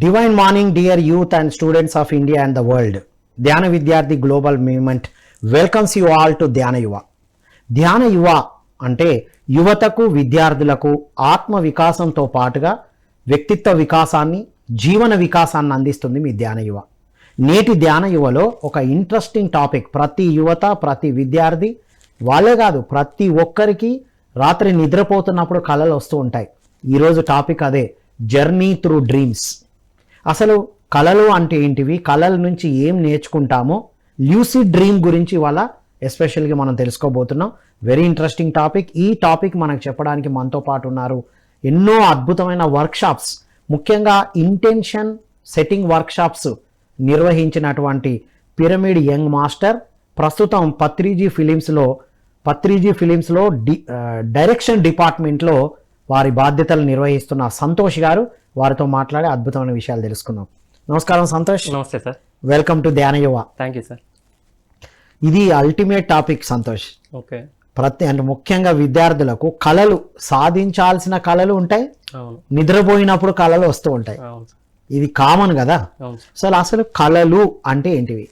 Divine morning, dear youth and students of India and the world. Dhyana Vidyarthi Global Movement welcomes you all to Dhyana Yuva. ధ్యాన యువ అంటే యువతకు విద్యార్థులకు ఆత్మ వికాసంతో పాటుగా వ్యక్తిత్వ వికాసాన్ని జీవన వికాసాన్ని అందిస్తుంది మీ ధ్యాన యువ. నేటి ధ్యాన యువలో ఒక ఇంట్రెస్టింగ్ టాపిక్, ప్రతి యువత ప్రతి విద్యార్థి వాళ్ళే కాదు ప్రతి ఒక్కరికి రాత్రి నిద్రపోతున్నప్పుడు కళలు వస్తూ ఉంటాయి. ఈరోజు టాపిక్ అదే, జర్నీ త్రూ డ్రీమ్స్. అసలు కళలు అంటే ఏంటివి, కళల నుంచి ఏం నేర్చుకుంటామో, ల్యూసిడ్ డ్రీమ్ గురించి ఇవాళ ఎస్పెషల్గా మనం తెలుసుకోబోతున్నాం. Very interesting topic. ఈ టాపిక్ మనకు చెప్పడానికి మనతో పాటు ఉన్నారు ఎన్నో అద్భుతమైన వర్క్షాప్స్, ముఖ్యంగా ఇంటెన్షన్ సెట్టింగ్ వర్క్షాప్స్ నిర్వహించినటువంటి పిరమిడ్ యంగ్ మాస్టర్, ప్రస్తుతం పత్రిజీ ఫిలిమ్స్లో డైరెక్షన్ డిపార్ట్మెంట్లో వారి బాధ్యతలు నిర్వహిస్తున్న సంతోష్ గారు. వారితో మాట్లాడే అద్భుతమైన విషయాలు తెలుసుకుందాం. నమస్కారం సంతోష్. నమస్తే సార్. వెల్కమ్ టు ధ్యాన యువ. Thank you sir. ఇది అల్టిమేట్ టాపిక్ సంతోష్. ఓకే. అంటే ముఖ్యంగా విద్యార్థులకు కళలు, సాధించాల్సిన కళలు ఉంటాయి, నిద్రపోయినప్పుడు కళలు వస్తూ ఉంటాయి. ఇది కామన్ కదా. సో అసలు కళలు అంటే ఏంటివి?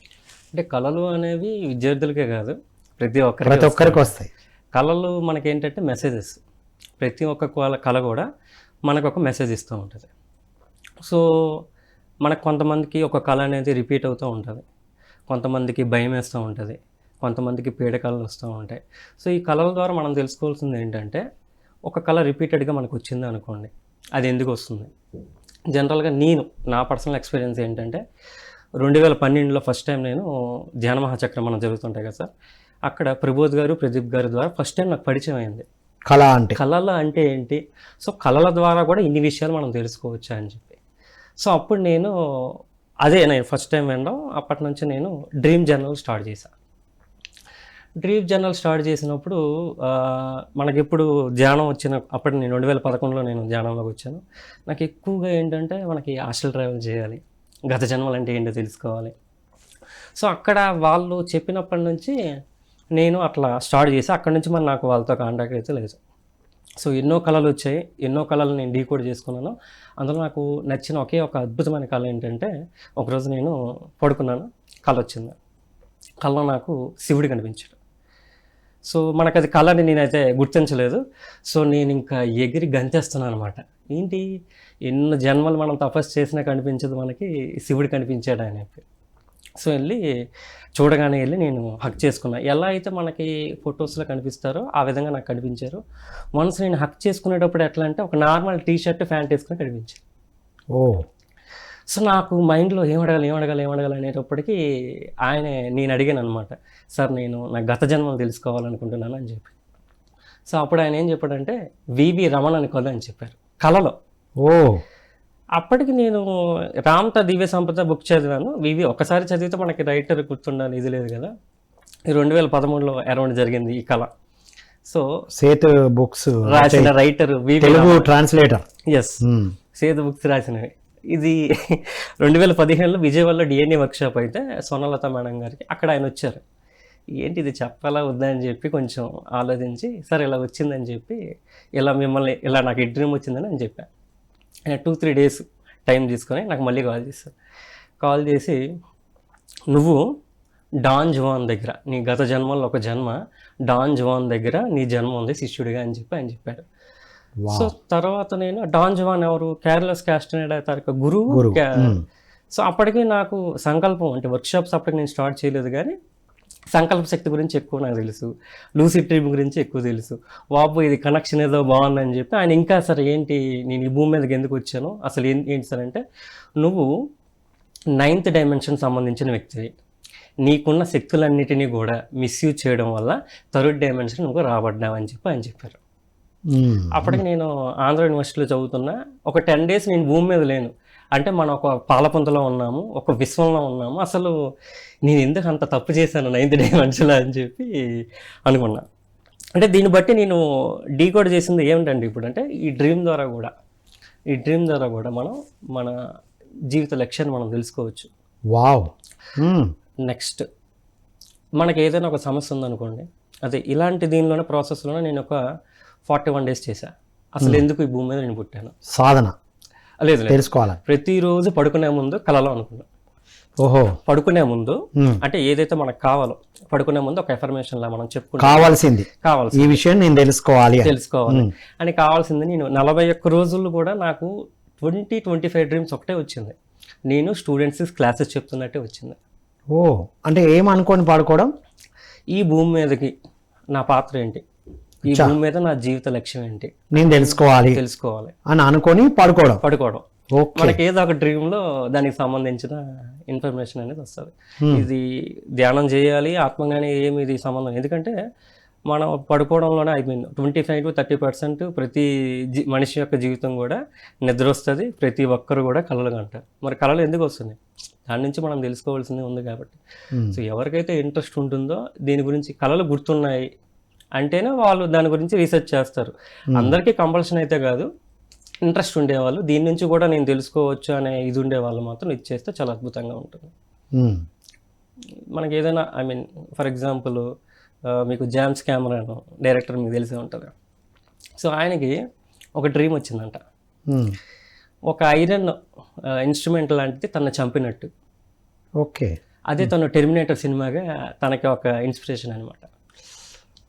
అంటే కళలు అనేవి విద్యార్థులకే కాదు, ప్రతి ఒక్కరికి వస్తాయి. కళలు మనకి ఏంటంటే మెసేజెస్. ప్రతి ఒక్క కళ కూడా మనకు ఒక మెసేజ్ ఇస్తూ ఉంటుంది. సో మనకు కొంతమందికి ఒక కళ అనేది రిపీట్ అవుతూ ఉంటుంది, కొంతమందికి భయం వేస్తూ ఉంటుంది, కొంతమందికి పీడకలలు వస్తూ ఉంటాయి. సో ఈ కళల ద్వారా మనం తెలుసుకోవాల్సింది ఏంటంటే, ఒక కళ రిపీటెడ్గా మనకు వచ్చింది అనుకోండి, అది ఎందుకు వస్తుంది. జనరల్గా నా పర్సనల్ ఎక్స్పీరియన్స్ ఏంటంటే, 2012లో ఫస్ట్ టైం నేను ధ్యాన మహాచక్రం మనం జరుగుతుంటాయి కదా సార్, అక్కడ ప్రబోధ్ గారు ప్రదీప్ గారి ద్వారా ఫస్ట్ టైం నాకు పరిచయం అయింది కళలు అంటే ఏంటి, సో కళల ద్వారా కూడా ఇన్ని విషయాలు మనం తెలుసుకోవచ్చా అని చెప్పి. సో అప్పుడు నేను ఫస్ట్ టైం వినడం. అప్పటి నుంచి నేను డ్రీమ్ జర్నల్ స్టార్ట్ చేశాను. డ్రీమ్ జర్నల్ స్టార్ట్ చేసినప్పుడు మనకి ధ్యానం అప్పుడు నేను 2011లో నేను ధ్యానంలోకి వచ్చాను. నాకు ఎక్కువగా ఏంటంటే మనకి హాస్టల్ ట్రావెల్ చేయాలి, గత జన్మలు అంటే ఏంటో తెలుసుకోవాలి. సో అక్కడ వాళ్ళు చెప్పినప్పటి నుంచి నేను అట్లా స్టార్ట్ చేసి, అక్కడి నుంచి మరి నాకు వాళ్ళతో కాంటాక్ట్ అయితే లేదు. సో ఎన్నో కళలు వచ్చాయి, ఎన్నో కళలు నేను డీకోడ్ చేసుకున్నాను. అందులో నాకు నచ్చిన ఒకే ఒక అద్భుతమైన కళ ఏంటంటే, ఒకరోజు నేను పడుకున్నాను, కళ వచ్చింది. కళలో నాకు శివుడు కనిపించాడు. సో మనకు అది కళని నేనైతే గుర్తించలేదు. సో నేను ఇంకా ఎగిరి గంతేస్తున్నాను అనమాట. ఏంటి, ఎన్నో జన్మలు మనం తపస్సు చేసినా కనిపించదు మనకి, శివుడు కనిపించాడు అని చెప్పి. సో చూడగానే నేను హక్ చేసుకున్నా. ఎలా అయితే మనకి ఫొటోస్లో కనిపిస్తారో ఆ విధంగా నాకు కనిపించారు. వన్స్ నేను హక్ చేసుకునేటప్పుడు ఎట్లా అంటే, ఒక నార్మల్ టీషర్ట్ ప్యాంట్ వేసుకుని కనిపించారు. సో నాకు మైండ్లో ఏం అడగాలి అనేటప్పటికీ నేను అడిగాను అనమాట, సార్ నేను నా గత జన్మలు తెలుసుకోవాలనుకుంటున్నాను అని చెప్పి. సో అప్పుడు ఆయన ఏం చెప్పాడంటే, వివి రమణ అని కథ అని చెప్పారు కళలో. అప్పటికి నేను రామ్త దివ్య సంపద బుక్ చదివాను. వివి ఒకసారి చదివితే మనకి రైటర్ గుర్తుండాలి, ఇది లేదు కదా. 2013లో అరౌండ్ జరిగింది ఈ కళ. సో సేతు బుక్స్ రాసిన writer Telugu translator. Yes, Sethu books రాసినవి. ఇది 2015లో విజయవాడలో డిఎన్ఏ వర్క్షాప్ అయితే సోనలత మేడం గారికి అక్కడ ఆయన వచ్చారు. ఏంటి ఇది చెప్పాలా వద్దా అని చెప్పి కొంచెం ఆలోచించి, సరే ఇలా వచ్చిందని చెప్పి, ఇలా నాకు ఈ డ్రీమ్ వచ్చిందని అని చెప్పాను. 2-3 డేస్ టైం తీసుకొని నాకు మళ్ళీ కాల్ చేసి నువ్వు డాన్ జువాన్ దగ్గర, నీ గత జన్మలో ఒక జన్మ డాన్ జువాన్ దగ్గర నీ జన్మ ఉంది శిష్యుడిగా అని చెప్పి ఆయన చెప్పాడు. సో తర్వాత నేను డాన్ జువాన్ ఎవరు, కేర్లెస్ క్యాస్టనేడా తాలూకా గురువు. సో అప్పటికి నాకు సంకల్పం అంటే వర్క్షాప్స్ అప్పటికి నేను స్టార్ట్ చేయలేదు, కానీ సంకల్ప శక్తి గురించి ఎక్కువ నాకు తెలుసు, లూసిడ్ డ్రీమ్ గురించి ఎక్కువ తెలుసు. వాపు ఇది కనెక్షన్ ఏదో బాగుందని చెప్పి ఆయన ఇంకా, సరే ఏంటి నేను ఈ భూమి మీదకి ఎందుకు వచ్చాను, అసలు ఏంటి సార్ అంటే, నువ్వు 9th డైమెన్షన్ సంబంధించిన వ్యక్తివి, నీకున్న శక్తులన్నిటినీ కూడా మిస్యూజ్ చేయడం వల్ల 3rd డైమెన్షన్ నువ్వు రాబడ్డావు అని చెప్పి ఆయన చెప్పారు. అప్పటికి నేను ఆంధ్ర యూనివర్సిటీలో చదువుతున్నా. ఒక 10 డేస్ నేను భూమి మీద లేను. అంటే మనం ఒక పాలపుంతలో ఉన్నాము, ఒక విశ్వంలో ఉన్నాము. అసలు నేను ఎందుకు అంత తప్పు చేశాను 9th డైమెన్షన్లో అని చెప్పి అనుకున్నా. అంటే దీన్ని బట్టి నేను డీకోడ్ చేసింది ఏమిటంటే, ఇప్పుడు అంటే ఈ డ్రీమ్ ద్వారా కూడా మనం మన జీవిత లక్ష్యాన్ని మనం తెలుసుకోవచ్చు. వావ్. నెక్స్ట్ మనకి ఏదైనా ఒక సమస్య ఉందనుకోండి, అదే ఇలాంటి దీనిలోనే ప్రాసెస్లోనే నేను ఒక 41 డేస్ చేశాను. అసలు ఎందుకు ఈ భూమి మీద నేను పుట్టాను, సాధన లేదు లేదు, తెలుసుకోవాలి. ప్రతిరోజు పడుకునే ముందు కలలో అనుకున్నాను. ఓహో. పడుకునే ముందు ఉమ్. అంటే ఏదైతే మనకు కావాలో పడుకునే ముందు ఒక ఎఫర్మేషన్ లా మనం చెప్పుకుంటాం, కావాల్సింది కావాల్సి ఈ విషయం నేను తెలుసుకోవాలి అని. తెలుసుకోవాలి అని కావాల్సింది. నేను 41 రోజులు కూడా నాకు 25 డ్రీమ్స్ ఒకటే వచ్చింది. నేను స్టూడెంట్స్ క్లాసెస్ చెప్తున్నట్టే వచ్చింది. ఓ, అంటే ఏమనుకొని పడుకోవడం? ఈ భూమి మీదకి నా పాత్ర ఏంటి, ఈ భూమి మీద నా జీవిత లక్ష్యం ఏంటి నేను తెలుసుకోవాలి తెలుసుకోవాలి అని అనుకొని పడుకోవడం. పడుకోవడం. ఓకే. మనకి ఏదో ఒక డ్రీమ్లో దానికి సంబంధించిన ఇన్ఫర్మేషన్ అనేది వస్తుంది. ఇది ధ్యానం చేయాలి ఆత్మగానే ఏమి ఇది సంబంధం, ఎందుకంటే మనం పడుకోవడంలోనే 25 to 30% ప్రతి మనిషి యొక్క జీవితం కూడా నిద్ర వస్తుంది. ప్రతి ఒక్కరు కూడా కళలు అంటారు. మరి కళలు ఎందుకు వస్తుంది, దాని నుంచి మనం తెలుసుకోవాల్సింది ఉంది కాబట్టి. సో ఎవరికైతే ఇంట్రెస్ట్ ఉంటుందో దీని గురించి కళలు గుర్తున్నాయి అంటేనే వాళ్ళు దాని గురించి రీసెర్చ్ చేస్తారు. అందరికీ కంపల్షన్ అయితే కాదు, ఇంట్రెస్ట్ ఉండేవాళ్ళు దీని నుంచి కూడా నేను తెలుసుకోవచ్చు అనే ఇది ఉండేవాళ్ళు మాత్రం ఇది చేస్తే చాలా అద్భుతంగా ఉంటుంది. మనకి ఏదైనా ఫర్ ఎగ్జాంపుల్ మీకు జామ్స్ కెమెరాను డైరెక్టర్ మీకు తెలిసే ఉంటుంది. సో ఆయనకి ఒక డ్రీమ్ వచ్చిందంట, ఒక ఐరన్ ఇన్స్ట్రుమెంట్ లాంటిది తను చంపినట్టు. ఓకే. అదే తను టెర్మినేటర్ సినిమాగా తనకి ఒక ఇన్స్పిరేషన్ అనమాట.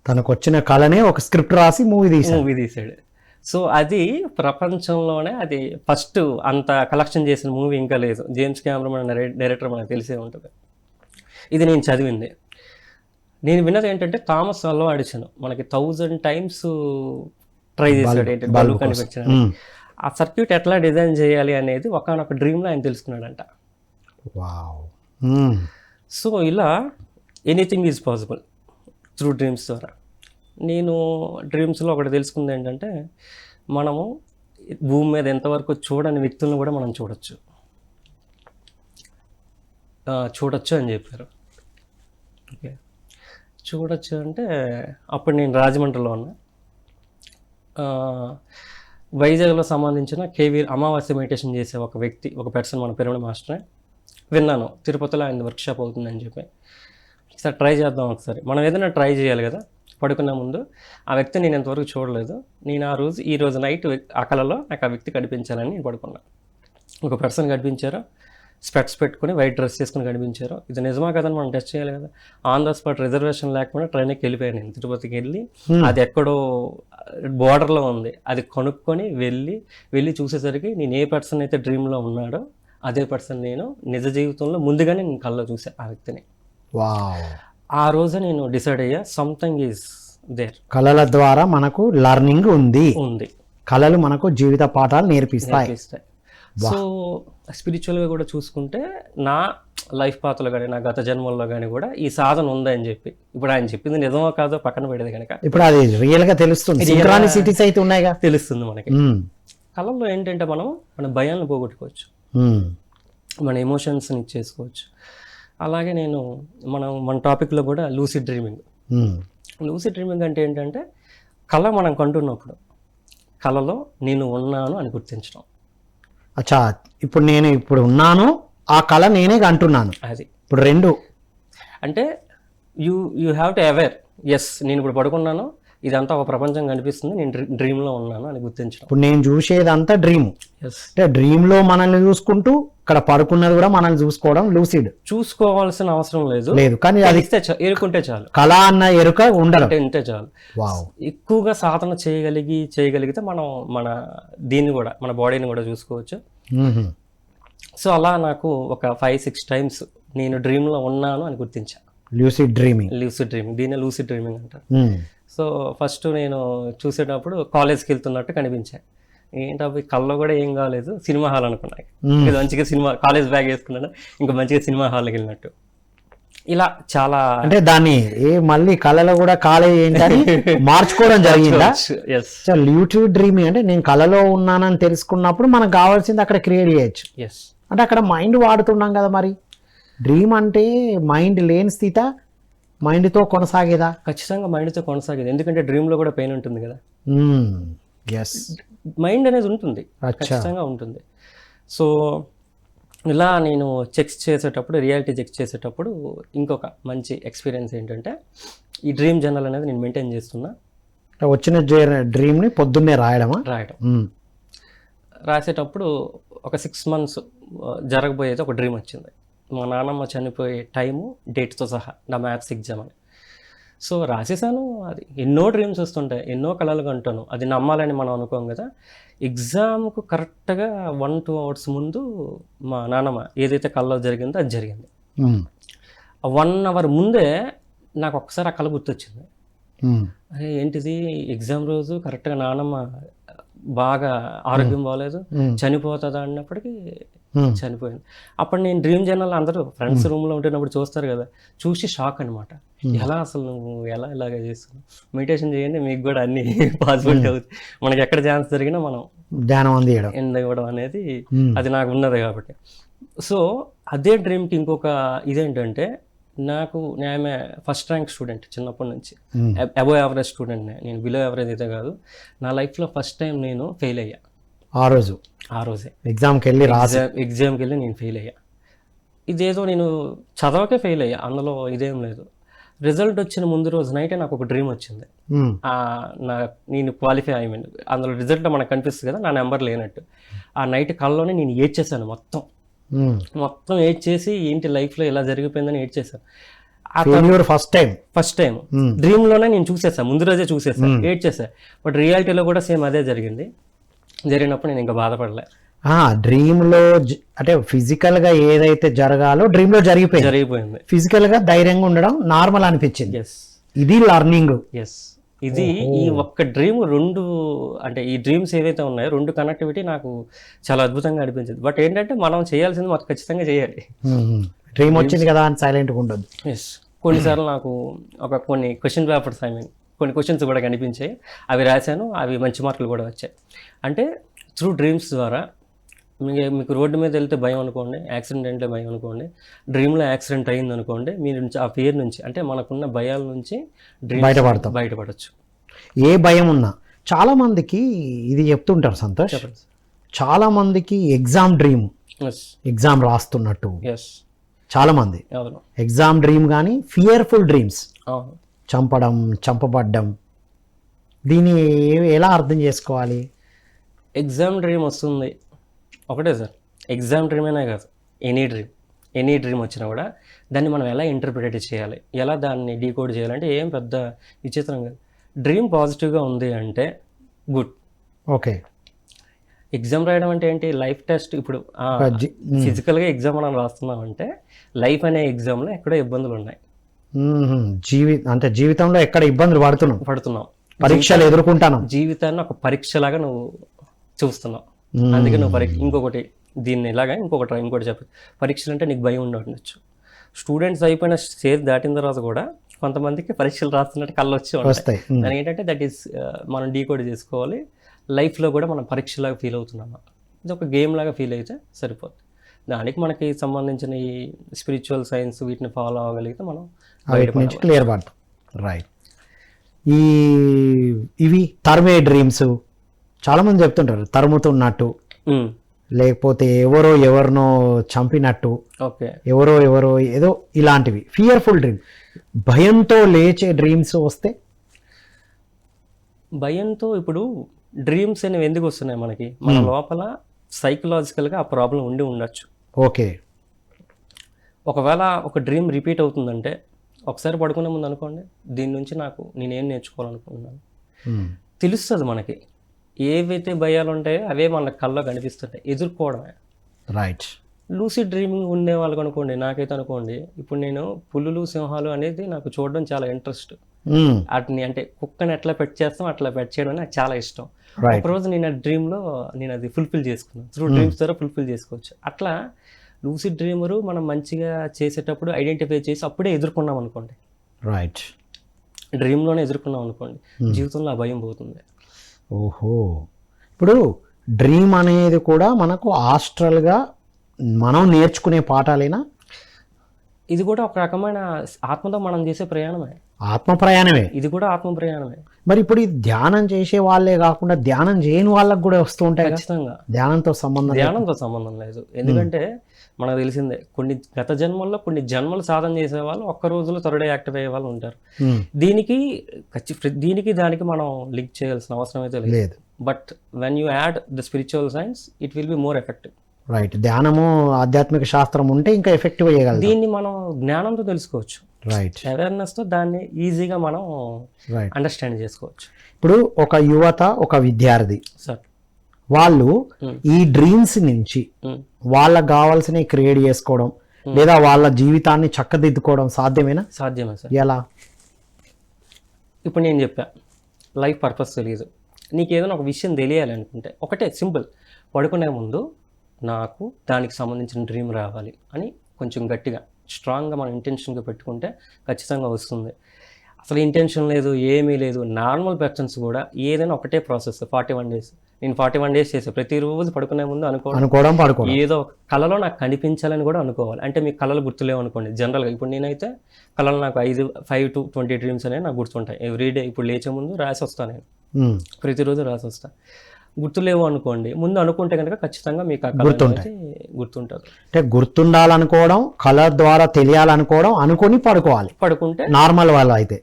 తనకు వచ్చిన కళనే ఒక స్క్రిప్ట్ రాసి మూవీ తీసాడు. సో అది ప్రపంచంలోనే అది ఫస్ట్ అంత కలెక్షన్ చేసిన మూవీ ఇంకా లేదు. జేమ్స్ కెమెరాన్ డైరెక్టర్ మనకు తెలిసే ఉంటుంది. ఇది నేను చదివింది. నేను విన్నది ఏంటంటే థామస్ అల్వా ఎడిసన్ మనకి 1000 times ట్రై చేశాడు ఏంటి బల్బు కనిపించడానికి. ఆ సర్క్యూట్ ఎట్లా డిజైన్ చేయాలి అనేది ఒకనొక డ్రీమ్లో ఆయన తెలుసుకున్నాడంట. సో ఇలా anything is possible through dreams ద్వారా. నేను డ్రీమ్స్లో ఒకటి తెలుసుకుంది ఏంటంటే మనము భూమి మీద ఎంతవరకు చూడని వ్యక్తులను కూడా మనం చూడొచ్చు అని చెప్పారు. ఓకే, చూడొచ్చు అంటే అప్పుడు నేను రాజమండ్రిలో ఉన్నా. వైజాగ్లో సంబంధించిన కేవీ అమావాస్య మెడిటేషన్ చేసే ఒక వ్యక్తి, ఒక పర్సన్, మన పిరమిడ్ మాస్టరే విన్నాను. తిరుపతిలో ఆయన వర్క్షాప్ అవుతుందని చెప్పి ఒకసారి ట్రై చేద్దాం. ఒకసారి మనం ఏదైనా ట్రై చేయాలి కదా. పడుకునే ముందు ఆ వ్యక్తి నేను ఎంతవరకు చూడలేదు. నేను ఈ రోజు నైట్ ఆ కళలో నాకు ఆ వ్యక్తి కనిపించాలని నేను పడుకున్నా. ఒక పర్సన్ కనిపించారు, స్పెట్స్ పెట్టుకుని వైట్ డ్రెస్ చేసుకుని కనిపించారు. ఇది నిజమా కదని మనం టెస్ట్ చేయాలి కదా. ఆన్ ద స్పాట్ రిజర్వేషన్ లేకుండా ట్రైన్కి వెళ్ళిపోయాను. నేను తిరుపతికి వెళ్ళి అది ఎక్కడో బోర్డర్లో ఉంది, అది కొనుక్కొని వెళ్ళి చూసేసరికి నేను ఏ పర్సన్ అయితే డ్రీమ్లో ఉన్నాడో అదే పర్సన్ నేను నిజ జీవితంలో ముందుగానే నేను కళ్ళలో చూసాను ఆ వ్యక్తిని. ఆ రోజు నేను డిసైడ్ అయ్యా సంథింగ్ ఈజ్ దేర్. కళల ద్వారా మనకు లర్నింగ్ ఉంది. కళలు మనకు జీవిత పాఠాలు నేర్పిస్తాయి. సో స్పిరిచువల్గా కూడా చూసుకుంటే నా లైఫ్ పాత్రలో కానీ నా గత జన్మల్లో కానీ కూడా ఈ సాధన ఉందని చెప్పి ఇప్పుడు ఆయన చెప్పింది నిజమో కాదో పక్కన పెడేది కనుక ఇప్పుడు అది రియల్గా తెలుస్తుంది. సింక్రానిసిటీస్ అయితే ఉన్నాయిగా, తెలుస్తుంది మనకి. కళల్లో ఏంటంటే మన భయాలను పోగొట్టుకోవచ్చు, మన ఎమోషన్స్ని ఇచ్చేసుకోవచ్చు. అలాగే మన టాపిక్లో కూడా లూసిడ్ డ్రీమింగ్. లూసిడ్ డ్రీమింగ్ అంటే ఏంటంటే కళ మనం కంటున్నప్పుడు కళలో నేను ఉన్నాను అని గుర్తించడం. అచ్చా, ఇప్పుడు నేను ఉన్నాను, ఆ కళ నేనే అంటున్నాను. అది ఇప్పుడు రెండు అంటే you have to aware, yes నేను ఇప్పుడు పడుకున్నాను, ఇదంతా ఒక ప్రపంచం కనిపిస్తుంది, నేను డ్రీమ్లో ఉన్నాను అని గుర్తించడం. ఇప్పుడు నేను చూసేదంతా డ్రీమ్. అంటే డ్రీమ్లో మనల్ని చూసుకుంటూ ఇక్కడ పడుకున్నది కూడా మనల్ని చూసుకోవడం లూసిడ్. చూసుకోవాల్సిన అవసరం లేదు, కానీ అది ఎరుకుంటే చాలు. కళ అన్న ఎరుక ఉంటే చాలు. ఎక్కువగా సాధన చేయగలిగితే మనం దీన్ని కూడా మన బాడీని కూడా చూసుకోవచ్చు. సో అలా నాకు ఒక 5-6 times నేను డ్రీమ్లో ఉన్నాను అని గుర్తించా. లూసిడ్ డ్రీమింగ్, దీన్ని లూసిడ్ డ్రీమింగ్ అంటారు. సో ఫస్ట్ నేను చూసేటప్పుడు కాలేజ్కి వెళ్తున్నట్టు కనిపించా. ఏంటవి కళ్ళలో కూడా ఏం కాలేదు, సినిమా హాల్ అనుకున్నాను. మంచిగా కాలేజ్ బ్యాగ్ వేసుకున్నాను, ఇంకా మంచిగా సినిమా హాల్కి వెళ్ళినట్టు. ఇలా చాలా అంటే దాన్ని మళ్ళీ కళలో కూడా కాలేజ్ ఏంటని మార్చుకోవడం జరిగిందా? లూసిడ్ డ్రీమింగ్ అంటే నేను కళలో ఉన్నానని తెలుసుకున్నప్పుడు మనకు కావాల్సింది అక్కడ క్రియేట్ చేయొచ్చు. అంటే అక్కడ మైండ్ వాడుతున్నాం కదా. మరి డ్రీమ్ అంటే మైండ్ లేని స్థితి, మైండ్తో కొనసాగేదా? ఖచ్చితంగా మైండ్తో కొనసాగేది, ఎందుకంటే డ్రీమ్లో కూడా పెయిన్ ఉంటుంది కదా. మైండ్ అనేది ఉంటుంది, ఖచ్చితంగా ఉంటుంది. సో ఇలా నేను రియాలిటీ చెక్ చేసేటప్పుడు ఇంకొక మంచి ఎక్స్పీరియన్స్ ఏంటంటే ఈ డ్రీమ్ జర్నల్ అనేది నేను మెయింటైన్ చేస్తున్నా. వచ్చిన డ్రీమ్ని పొద్దున్నే రాయడం. రాసేటప్పుడు ఒక 6 months జరగబోయేది ఒక డ్రీమ్ వచ్చింది. మా నాన్నమ్మ చనిపోయే టైము డేట్తో సహా నా మ్యాథ్స్ ఎగ్జామ్ అని. సో రాసేసాను. అది ఎన్నో డ్రీమ్స్ వస్తుంటాయి, ఎన్నో కళలు కంటాను. అది నమ్మాలని మనం అనుకోం కదా. ఎగ్జామ్కు కరెక్ట్గా 1-2 hours ముందు మా నాన్నమ్మ ఏదైతే కళలో జరిగిందో అది జరిగింది. ఆ 1 hour ముందే నాకు ఒక్కసారి ఆ కళ గుర్తొచ్చింది. అరే ఏంటిది, ఎగ్జామ్ రోజు కరెక్ట్గా నాన్నమ్మ బాగా ఆరోగ్యం బాగలేదు, చనిపోతుందా అన్నప్పటికీ చనిపోయింది. అప్పుడు నేను డ్రీమ్ జర్నల్ అందరూ ఫ్రెండ్స్ రూమ్లో ఉంటున్నప్పుడు చూస్తారు కదా, చూసి షాక్ అనమాట. ఎలా అసలు నువ్వు ఎలా ఇలాగ చేస్తున్నావు, మెడిటేషన్ చేయండి మీకు కూడా అన్ని పాసిబిలిటీ అవుతుంది. మనకి ఎక్కడ ఛాన్స్ జరిగినా మనం ధ్యానం అందియడం ఇవ్వడం అనేది అది నాకు ఉన్నది కాబట్టి. సో అదే డ్రీమ్కి ఇంకొక ఇదేంటంటే, నేను ఫస్ట్ ర్యాంక్ స్టూడెంట్ చిన్నప్పటి నుంచి, అబోవ్ యావరేజ్ స్టూడెంట్. నేను బిలో యావరేజ్ అయితే కాదు. నా లైఫ్లో ఫస్ట్ టైం నేను ఫెయిల్ అయ్యా ఆ రోజే ఎగ్జామ్కి వెళ్ళి నేను ఫెయిల్ అయ్యా. ఇదేదో నేను చదవకే ఫెయిల్ అయ్యా, అందులో ఇదేం లేదు. రిజల్ట్ వచ్చిన ముందు రోజు నైటే నాకు ఒక డ్రీమ్ వచ్చింది. నేను క్వాలిఫై అయ్యాను. అందులో రిజల్ట్ మనకు కనిపిస్తుంది కదా, నా నెంబర్ లేనట్టు. ఆ నైట్ కల్లోనే నేను ఏడ్చేసాను, మొత్తం ఏడ్చేసి ఏంటి లైఫ్లో ఇలా జరిగిపోయిందని ఏడ్చేసాను. ఫస్ట్ టైం డ్రీమ్ లోనే నేను చూసేసా, ముందు రోజే చూసేసా, ఏడ్చేసా. బట్ రియాలిటీలో కూడా సేమ్ అదే జరిగింది. జరిగినప్పుడు నేను ఇంకా బాధపడలే. డ్రీమ్ లో అంటే ఫిజికల్ గా ఏదైతే జరగాలో డ్రీమ్ లో జరిగిపోయింది. ఫిజికల్ గా ధైర్యంగా ఉండడం నార్మల్ అనిపించింది. ఇది లర్నింగ్. ఇది ఈ ఒక్క డ్రీమ్ అంటే ఈ డ్రీమ్స్ ఏవైతే ఉన్నాయో 2 కనెక్టివిటీ నాకు చాలా అద్భుతంగా అనిపించింది. బట్ ఏంటంటే మనం చేయాల్సింది మాకు ఖచ్చితంగా చేయాలి. డ్రీమ్ వచ్చింది కదా అని సైలెంట్గా ఉండదు. కొన్నిసార్లు నాకు కొన్ని క్వశ్చన్ పేపర్స్ కొన్ని క్వశ్చన్స్ కూడా కనిపించాయి, అవి రాశాను, అవి మంచి మార్కులు కూడా వచ్చాయి. అంటే త్రూ డ్రీమ్స్ ద్వారా మీకు రోడ్డు మీద వెళ్తే భయం అనుకోండి, యాక్సిడెంట్ అంటే భయం అనుకోండి, డ్రీమ్లో యాక్సిడెంట్ అయింది అనుకోండి, మీరు ఆ ఫియర్ నుంచి, అంటే మనకున్న భయాల నుంచి బయటపడచ్చు. ఏ భయం ఉన్నా. చాలా మందికి ఇది చెప్తుంటారు సంతోష్, చాలా మందికి ఎగ్జామ్ డ్రీమ్, ఎగ్జామ్ రాస్తున్నట్టు చాలా మంది ఎగ్జామ్ డ్రీమ్ కానీ ఫియర్ఫుల్ డ్రీమ్స్, చంపడం, చంపబడ్డం. దీన్ని ఎలా అర్థం చేసుకోవాలి? ఎగ్జామ్ డ్రీమ్ వస్తుంది ఒకటే సార్, ఎగ్జామ్ డ్రీమ్ అనే కాదు, ఎనీ డ్రీమ్ వచ్చినా కూడా దాన్ని మనం ఎలా ఇంటర్ప్రిటేట్ చేయాలి, ఎలా దాన్ని డీకోడ్ చేయాలంటే ఏం పెద్ద విచిత్రం కాదు. డ్రీమ్ పాజిటివ్గా ఉంది అంటే గుడ్. ఓకే. ఎగ్జామ్ రాయడం అంటే ఏంటి, లైఫ్ టెస్ట్. ఇప్పుడు ఫిజికల్గా ఎగ్జామ్ మనం రాస్తున్నామంటే లైఫ్ అనే ఎగ్జామ్లో ఎక్కడో ఇబ్బందులు ఉన్నాయి. అంటే జీవితంలో ఎక్కడ ఇబ్బందులు పడుతున్నాం, పరీక్షలు ఎదుర్కొంటాను, జీవితాన్ని ఒక పరీక్షలాగా నువ్వు చూస్తున్నావు. అందుకే నువ్వు ఇంకొకటి దీన్ని ఇలాగా ఇంకోటి చెప్పి, పరీక్షలు అంటే నీకు భయం ఉండవచ్చు. స్టూడెంట్స్ అయిపోయిన స్టేజ్ దాటిన తర్వాత కూడా కొంతమందికి పరీక్షలు రాస్తున్నట్టు కళ్ళు వస్తాయి. దాని ఏంటంటే దట్ ఈస్ మనం డీకోడ్ చేసుకోవాలి. లైఫ్లో కూడా మనం పరీక్షలాగా ఫీల్ అవుతున్నాం, ఇది ఒక గేమ్ లాగా ఫీల్ అయితే సరిపోతుంది. దానికి మనకి సంబంధించిన ఈ స్పిరిచువల్ సైన్స్ వీటిని ఫాలో అవ్వగలిగితే మనం క్లియర్ పడతాం. రైట్. ఇవి తరిమే డ్రీమ్స్ చాలామంది చెప్తుంటారు, తరుముతున్నట్టు, లేకపోతే ఎవరినో చంపినట్టు, ఎవరో ఏదో ఇలాంటివి ఫియర్ఫుల్ డ్రీమ్. భయంతో లేచే డ్రీమ్స్ వస్తే, భయంతో ఇప్పుడు డ్రీమ్స్ అనేవి ఎందుకు వస్తున్నాయి మనకి, మన లోపల సైకలాజికల్గా ఆ ప్రాబ్లం ఉండొచ్చు. ఓకే. ఒకవేళ ఒక డ్రీమ్ రిపీట్ అవుతుందంటే, ఒకసారి పడుకునే ముందు అనుకోండి, దీని నుంచి నేనేం నేర్చుకోవాలనుకుంటున్నాను తెలుస్తుంది మనకి. ఏవైతే భయాలు ఉంటాయో అవే మన కళ్ళలో కనిపిస్తుంటాయి, ఎదుర్కోవడమే. రైట్. లూసిడ్ డ్రీమింగ్ ఉండే వాళ్ళకి అనుకోండి, నాకైతే అనుకోండి, ఇప్పుడు నేను పులులు, సింహాలు అనేది నాకు చూడడం చాలా ఇంట్రెస్ట్. వాటిని అంటే కుక్కని ఎట్లా పెట్ చేస్తాం అట్లా పెట్ చేయడం నాకు చాలా ఇష్టం. ఒకరోజు నేను ఆ డ్రీమ్లో నేను అది ఫుల్ఫిల్ చేసుకున్నాను. త్రూ డ్రీమ్స్ ద్వారా ఫుల్ఫిల్ చేసుకోవచ్చు. అట్లా లూసిడ్ డ్రీమరు మనం మంచిగా చేసేటప్పుడు ఐడెంటిఫై చేసి అప్పుడే ఎదుర్కొన్నాం అనుకోండి, రైట్, డ్రీమ్లోనే ఎదుర్కొన్నాం అనుకోండి, జీవితంలో ఆ భయం పోతుంది. ఓహో. ఇప్పుడు డ్రీమ్ అనేది కూడా మనకు ఆస్ట్రల్గా మనం నేర్చుకునే పాఠాలేనా? ఇది కూడా ఒక రకమైన ఆత్మతో మనం చేసే ప్రయాణమే. ఆత్మ ప్రయాణమే. ఇది కూడా ఆత్మ ప్రయాణమే. మరి ఇప్పుడు ఈ ధ్యానం చేసే వాళ్ళే కాకుండా ధ్యానం చేయని వాళ్ళకి కూడా వస్తూ ఉంటాయి కదా? ఖచ్చితంగా ధ్యానంతో సంబంధం ధ్యానంతో సంబంధం లేదు. ఎందుకంటే మనకు తెలిసిందే, కొన్ని గత జన్మల్లో కొన్ని జన్మలు సాధన చేసే వాళ్ళు ఒక్క రోజులో త్వరడే యాక్టివ్ అయ్యే వాళ్ళు ఉంటారు. దీనికి దానికి మనం లింక్ చేయాల్సిన అవసరం అయితే లేదు. But when you add the spiritual science it will be more effective. Right. ధ్యానము ఆధ్యాత్మిక శాస్త్రం ఉంటే ఇంకా ఎఫెక్టివ్ చేయగలదు. దీన్ని మనం జ్ఞానంతో తెలుసుకోవచ్చు. రైట్. అవేర్నెస్ తో దాన్ని ఈజీగా మనం అండర్స్టాండ్ చేసుకోవచ్చు. ఇప్పుడు ఒక యువత, ఒక విద్యార్థి సార్, వాళ్ళు ఈ డ్రీమ్స్ నుంచి వాళ్ళకి కావాల్సినవి క్రియేట్ చేసుకోవడం లేదా వాళ్ళ జీవితాన్ని చక్కదిద్దుకోవడం సాధ్యమేనా? సాధ్యమే సార్. ఎలా? ఇప్పుడు నేను చెప్పా, లైఫ్ పర్పస్ తెలియదు, నీకు ఏదైనా ఒక విషయం తెలియాలి అనుకుంటే ఒకటే సింపుల్, పడుకునే ముందు నాకు దానికి సంబంధించిన డ్రీమ్ రావాలి అని కొంచెం గట్టిగా స్ట్రాంగ్గా మన ఇంటెన్షన్గా పెట్టుకుంటే ఖచ్చితంగా వస్తుంది. అసలు ఇంటెన్షన్ లేదు, ఏమీ లేదు, నార్మల్ పర్సన్స్ కూడా ఏదైనా ఒకటే ప్రాసెస్ 41 days. నేను 41 days చేసే ప్రతిరోజు పడుకునే ముందు అనుకోవడం, ఏదో కళలో నాకు కనిపించాలని కూడా అనుకోవాలి. అంటే మీకు కళలు గుర్తులేవు అనుకోండి, జనరల్గా ఇప్పుడు నేనైతే కళలు నాకు 5 to 20 డ్రీమ్స్ అనేవి నాకు గుర్తుంటాయి ఎవ్రీడే. ఇప్పుడు లేచే ముందు రాసి వస్తాను, నేను ప్రతిరోజు రాసి వస్తాను. గుర్తులేవు అనుకోండి, ముందు అనుకుంటే కనుక ఖచ్చితంగా మీకు గుర్తుంటుంది. అంటే గుర్తుండాలనుకోవడం, కళ ద్వారా తెలియాలనుకోవడం, అనుకొని పడుకుంటే నార్మల్ వాళ్ళు అయితే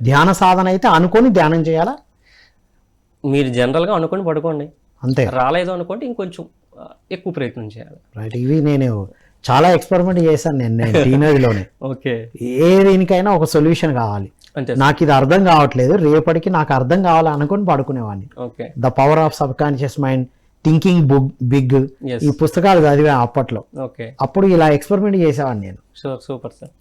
ధ్యాన సాధన అయితే అనుకొని ధ్యానం చేయాలా? మీరు జనరల్గా అనుకొని పడుకోండి, అంతే. రాలేదు అనుకోండి ఇంకొంచెం ఎక్కువ ప్రయత్నం చేయాలి. రైట్. ఇవి నేను చాలా ఎక్స్పెరిమెంట్ చేశాను నేను టీనేజ్లోనే. ఓకే. ఏ దీనికైనా ఒక సొల్యూషన్ కావాలి, నాకు ఇది అర్థం కావట్లేదు, రేపటికి నాకు అర్థం కావాలి అనుకుని పడుకునేవాడిని. The power of subconscious mind, thinking big, ఈ పుస్తకాలు చదివా అప్పట్లో. అప్పుడు ఇలా ఎక్స్పెరిమెంట్ చేసేవాడిని నేను. Super sir.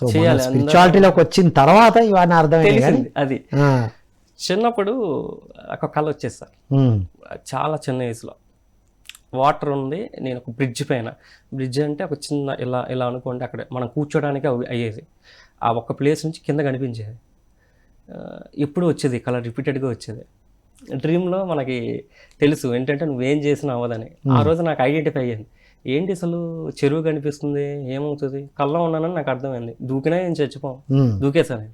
సో స్పిరిచువాలిటీలోకి వచ్చిన తర్వాత ఇవన్నీ అర్థమైంది. కానీ అది చిన్నప్పుడు ఒక కళ వచ్చేది సార్, చాలా చిన్న ఏజ్లో. వాటర్ ఉంది, నేను ఒక బ్రిడ్జ్ పైన, బ్రిడ్జ్ అంటే ఒక చిన్న ఇలా అనుకోండి, అక్కడ మనం కూర్చోడానికి అయ్యేది. ఆ ఒక్క ప్లేస్ నుంచి కింద కనిపించేది. ఎప్పుడు వచ్చేది కళ, రిపీటెడ్గా వచ్చేది. డ్రీమ్లో మనకి తెలుసు ఏంటంటే నువ్వేం చేసినా అవ్వదని. ఆ రోజు నాకు ఐడెంటిఫై అయ్యింది, ఏంటి అసలు చెరువు కనిపిస్తుంది, ఏమవుతుంది, కళ్ళలో ఉన్నానని నాకు అర్థమైంది. దూకినా ఏం చచ్చిపోం, దూకేసాను,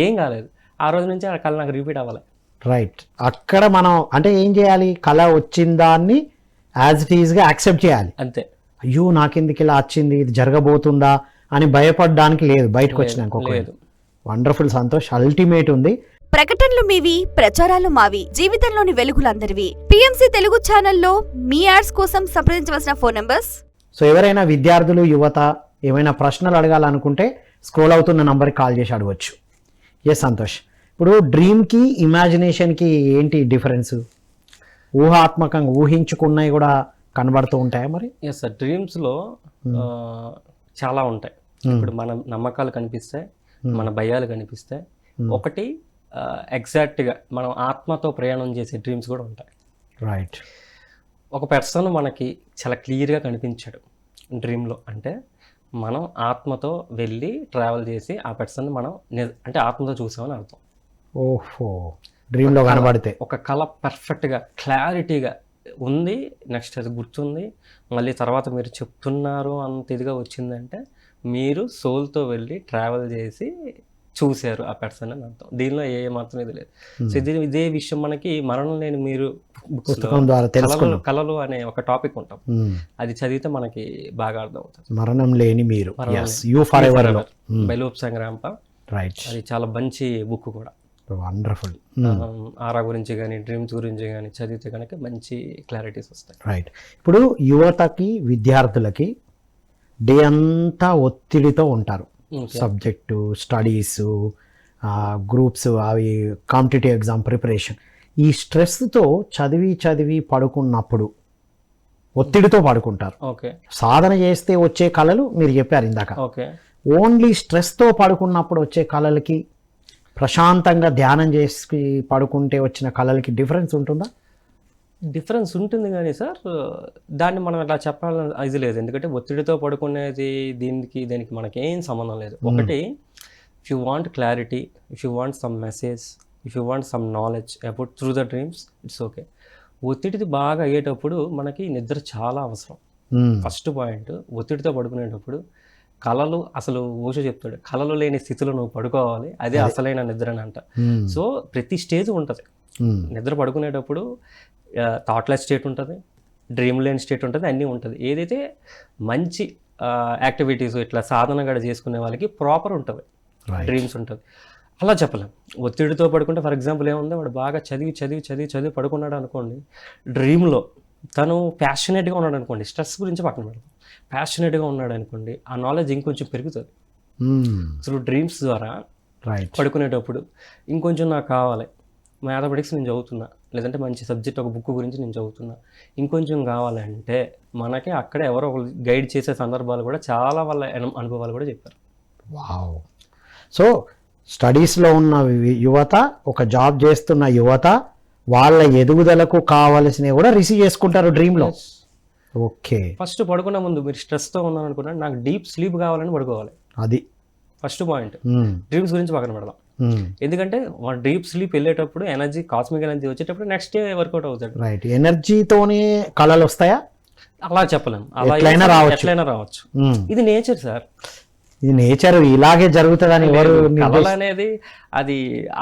ఏం కాలేదు. ఆ రోజు నుంచి ఆ కళ నాకు రిపీట్ అవ్వాలి. రైట్. అక్కడ మనం అంటే ఏం చేయాలి, కళ వచ్చిన దాన్ని యాజ్ ఇట్ ఈస్గా యాక్సెప్ట్ చేయాలి. అంతే. అయ్యో నాకెందుకు ఇలా వచ్చింది, ఇది జరగబోతుందా అని భయపడడానికి లేదు. బయటకు వచ్చినాక వండర్ఫుల్, సంతోష్, అల్టిమేట్ ఉంది. ప్రకటనలు మీవి, ప్రచారాలు మావి, జీవితంలోని వెలుగులందరివి. పిఎంసి తెలుగు ఛానల్లో మీ యాడ్స్ కోసం సంప్రదించవలసిన ఫోన్ నంబర్స్. సో ఎవరైనా విద్యార్థులు, యువత ఏమైనా ప్రశ్నలు అడగాలనుకుంటే స్క్రోల్ అవుతున్న నంబర్కి కాల్ చేసి అడగవచ్చు. ఎస్ సంతోష్, ఇప్పుడు డ్రీమ్కి ఇమాజినేషన్కి ఏంటి డిఫరెన్స్? ఊహాత్మకంగా ఊహించుకున్నవి కూడా కనబడుతూ ఉంటాయా మరి? ఎస్ సార్, డ్రీమ్స్లో చాలా ఉంటాయి. ఇప్పుడు మన నమ్మకాలు కనిపిస్తాయి, మన భయాలు కనిపిస్తాయి. ఒకటి ఎగ్జాక్ట్గా మనం ఆత్మతో ప్రయాణం చేసే డ్రీమ్స్ కూడా ఉంటాయి. రైట్. ఒక పర్సన్ మనకి చాలా క్లియర్గా కనిపించాడు డ్రీమ్లో అంటే మనం ఆత్మతో వెళ్ళి ట్రావెల్ చేసి ఆ పర్సన్ మనం అంటే ఆత్మతో చూసామని అర్థం. ఓహో, డ్రీమ్లో కనబడితే ఒక కళ పర్ఫెక్ట్గా క్లారిటీగా ఉంది, నెక్స్ట్ అది గుర్తుంది, మళ్ళీ తర్వాత మీరు చెప్తున్నారు అంత ఇదిగా వచ్చిందంటే మీరు సోల్తో వెళ్ళి ట్రావెల్ చేసి చూశారు ఆ పర్సన్ అని అర్థం. దీనిలో ఏ మాత్రం ఇది లేదు. సో ఇదే విషయం మనకి మరణం లేని మీరు పుస్తకం ద్వారా తెలుసుకున్నాం. కళలు అనే ఒక టాపిక్ ఉంటాం, అది చదివితే మనకి బాగా అర్థం అవుతుంది. మరణం లేని మీరు, you forever by Lobsang Rampa. Right. అది చాలా మంచి బుక్ కూడా. వండర్ఫుల్. ఆరా గురించి కానీ డ్రీమ్స్ గురించి కానీ చదివితే కనుక మంచి క్లారిటీస్ వస్తాయి. రైట్. ఇప్పుడు యువతకి, విద్యార్థులకి డే అంతా ఒత్తిడితో ఉంటారు. సబ్జెక్టు, స్టడీస్, గ్రూప్స్, అవి కాంపిటేటివ్ ఎగ్జామ్ ప్రిపరేషన్. ఈ స్ట్రెస్తో చదివి పడుకున్నప్పుడు ఒత్తిడితో పడుకుంటారు. ఓకే. సాధన చేస్తే వచ్చే కళలు మీరు చెప్పారు ఇందాక. ఓకే. ఓన్లీ స్ట్రెస్తో పడుకున్నప్పుడు వచ్చే కళలకి, ప్రశాంతంగా ధ్యానం చేసి పడుకుంటే వచ్చిన కళలకి డిఫరెన్స్ ఉంటుందా? డిఫరెన్స్ ఉంటుంది కానీ సార్, దాన్ని మనం అట్లా చెప్పాలని ఇది లేదు. ఎందుకంటే ఒత్తిడితో పడుకునేది దీనికి మనకేం సంబంధం లేదు. ఒకటి, if you want clarity, if you want some message, if you want some knowledge about through the dreams, it's okay. ఒత్తిడిది బాగా అయ్యేటప్పుడు మనకి నిద్ర చాలా అవసరం. ఫస్ట్ పాయింట్, ఒత్తిడితో పడుకునేటప్పుడు కళలు అసలు ఓషో చెప్తాడు, కళలు లేని స్థితిలో నువ్వు పడుకోవాలి, అదే అసలైన నిద్ర అని అంట. సో ప్రతి స్టేజ్ ఉంటుంది. నిద్ర పడుకునేటప్పుడు థాట్లెస్ స్టేట్ ఉంటుంది, డ్రీమ్ లేని స్టేట్ ఉంటుంది, అన్నీ ఉంటుంది. ఏదైతే మంచి యాక్టివిటీస్ ఇట్లా సాధన కూడా చేసుకునే వాళ్ళకి ప్రాపర్ ఉంటుంది, డ్రీమ్స్ ఉంటుంది. అలా చెప్పలేం. ఒత్తిడితో పడుకుంటే ఫర్ ఎగ్జాంపుల్ ఏముంది, వాడు బాగా చదివి పడుకున్నాడు అనుకోండి, డ్రీమ్లో తను ప్యాషనేట్గా ఉన్నాడు అనుకోండి, స్ట్రెస్ గురించి పక్కన పెడతాం, ప్యాషనేట్గా ఉన్నాడు అనుకోండి, ఆ నాలెడ్జ్ ఇంకొంచెం పెరుగుతుంది త్రూ డ్రీమ్స్ ద్వారా. పడుకునేటప్పుడు ఇంకొంచెం నాకు కావాలి, మ్యాథమెటిక్స్ నేను చదువుతున్నా, లేదంటే మంచి సబ్జెక్ట్ ఒక బుక్ గురించి నేను చదువుతున్నా, ఇంకొంచెం కావాలంటే మనకి అక్కడ ఎవరో ఒకరు గైడ్ చేసే సందర్భాలు కూడా చాలా వాళ్ళ అనుభవాలు కూడా చెప్పారు. వావ్. సో స్టడీస్లో ఉన్న యువత, ఒక జాబ్ చేస్తున్న యువత, వాళ్ళ ఎదుగుదలకు కావలసినవి కూడా రిసీవ్ చేసుకుంటారు డ్రీమ్లో. ఓకే. ఫస్ట్ పడుకునే ముందు మీరు స్ట్రెస్తో ఉన్నాను అనుకున్నా, నాకు డీప్ స్లీప్ కావాలని పడుకోవాలి. అది ఫస్ట్ పాయింట్. డ్రీమ్స్ గురించి పక్కన పెడదాం. ఎందుకంటే డీప్ స్లీప్ వెళ్ళేటప్పుడు ఎనర్జీ, కాస్మిక్ ఎనర్జీ వచ్చేటప్పుడు నెక్స్ట్ డే వర్కౌట్ అవుతాడు. రైట్. ఎనర్జీతోనే కళలు వస్తాయా? అలా చెప్పలేం, అలా ఎట్లయినా రావచ్చు. ఇది నేచర్ సార్, ఇది నేచర్, ఇలాగే జరుగుతుందని ఎవరు. కళలు అనేది అది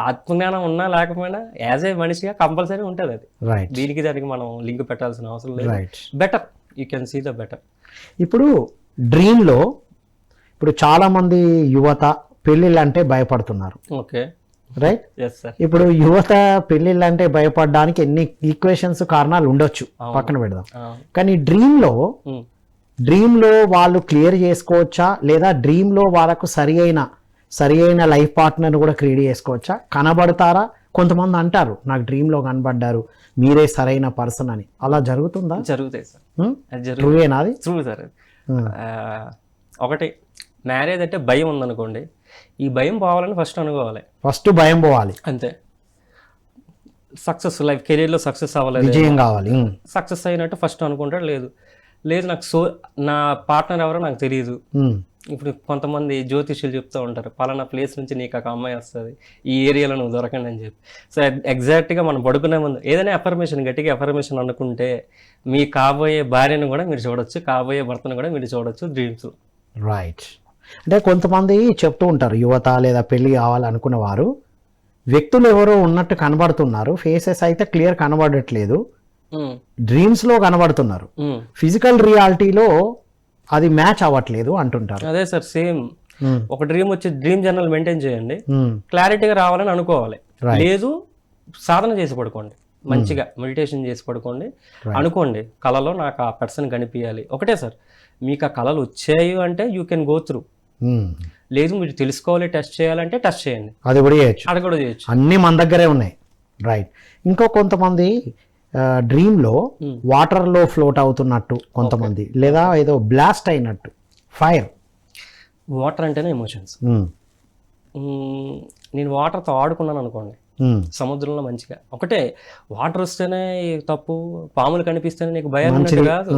ఆత్మజ్ఞానం ఉన్నా లేకపోయినా యాజ్ ఏ మనిషిగా కంపల్సరీ ఉంటుంది అది. రైట్. దీనికి దానికి మనం లింక్ పెట్టాల్సిన అవసరం లేదు. Better, you can see the better. ఇప్పుడు డ్రీమ్లో ఇప్పుడు చాలా మంది యువత పెళ్ళిళ్ళు అంటే భయపడుతున్నారు. ఓకే. రైట్. Yes sir. ఇప్పుడు యువత పెళ్ళిళ్ళు అంటే భయపడడానికి ఎన్ని ఈక్వేషన్స్, కారణాలు ఉండొచ్చు, పక్కన పెడదాం. కానీ డ్రీమ్లో వాళ్ళు క్లియర్ చేసుకోవచ్చా, లేదా డ్రీమ్లో వాళ్ళకు సరి అయిన లైఫ్ పార్ట్నర్ని కూడా క్రియేట్ చేసుకోవచ్చా? కనబడతారా? కొంతమంది అంటారు నాకు డ్రీమ్లో కనబడ్డారు, మీరే సరైన పర్సన్ అని. అలా జరుగుతుందా? జరుగుతాయి సార్. ట్రూయేనా అది? True sir. ఒకటి, మ్యారేజ్ అంటే భయం ఉందనుకోండి, ఈ భయం పోవాలని ఫస్ట్ అనుకోవాలి. ఫస్ట్ భయం పోవాలి అంతే. సక్సెస్ లైఫ్ కెరీర్లో సక్సెస్ అవ్వలేదు, విజయం కావాలి, సక్సెస్ అయినట్టు ఫస్ట్ అనుకుంటాడు. లేదు నాకు నా పార్ట్నర్ ఎవరో నాకు తెలియదు. ఇప్పుడు కొంతమంది జ్యోతిష్యులు చెప్తూ ఉంటారు, పలానా ప్లేస్ నుంచి నీకు ఒక అమ్మాయి వస్తుంది, ఈ ఏరియాలో నువ్వు దొరకండి అని చెప్పి. సో ఎగ్జాక్ట్గా మనం పడుకునే ముందు ఏదైనా అఫర్మేషన్, గట్టిగా అఫర్మేషన్ అనుకుంటే మీ కాబోయే భార్యను కూడా మీరు చూడొచ్చు, కాబోయే భర్తను కూడా మీరు చూడొచ్చు డ్రీమ్స్. రైట్. అంటే కొంతమంది చెప్తూ ఉంటారు, యువత లేదా పెళ్లి కావాలనుకున్న వారు వ్యక్తులు ఎవరో ఉన్నట్టు కనబడుతున్నారు, ఫేసెస్ అయితే క్లియర్ కనబడట్లేదు, డ్రీమ్స్లో కనబడుతున్నారు, ఫిజికల్ రియాలిటీలో అది మ్యాచ్ అవ్వట్లేదు అంటుంటారు. అదే సార్, సేమ్. ఒక డ్రీమ్ వచ్చి డ్రీమ్ జర్నల్ మెయింటైన్ చేయండి, క్లారిటీగా రావాలని అనుకోవాలి. లేదు సాధన చేసి పడుకోండి, మంచిగా మెడిటేషన్ చేసి పడుకోండి, అనుకోండి కళలో నాకు ఆ పర్సన్ కనిపించాలి. ఒకటే సార్, మీకు ఆ కళలు వచ్చాయి అంటే యూ కెన్ గో త్రూ. లేదు మీరు తెలుసుకోవాలి, టెస్ట్ చేయాలంటే టెస్ట్ చేయండి, అది కూడా చేయొచ్చు, అన్నీ మన దగ్గరే ఉన్నాయి. రైట్. ఇంకో కొంతమంది డ్రీమ్లో వాటర్లో ఫ్లోట్ అవుతున్నట్టు, కొంతమంది లేదా ఏదో బ్లాస్ట్ అయినట్టు, ఫైర్. వాటర్ అంటేనే ఎమోషన్స్. నేను వాటర్తో ఆడుకున్నాను అనుకోండి సముద్రంలో మంచిగా, ఒకటే వాటర్ వస్తేనే తప్పు, పాములు కనిపిస్తేనే నీకు భయం కాదు,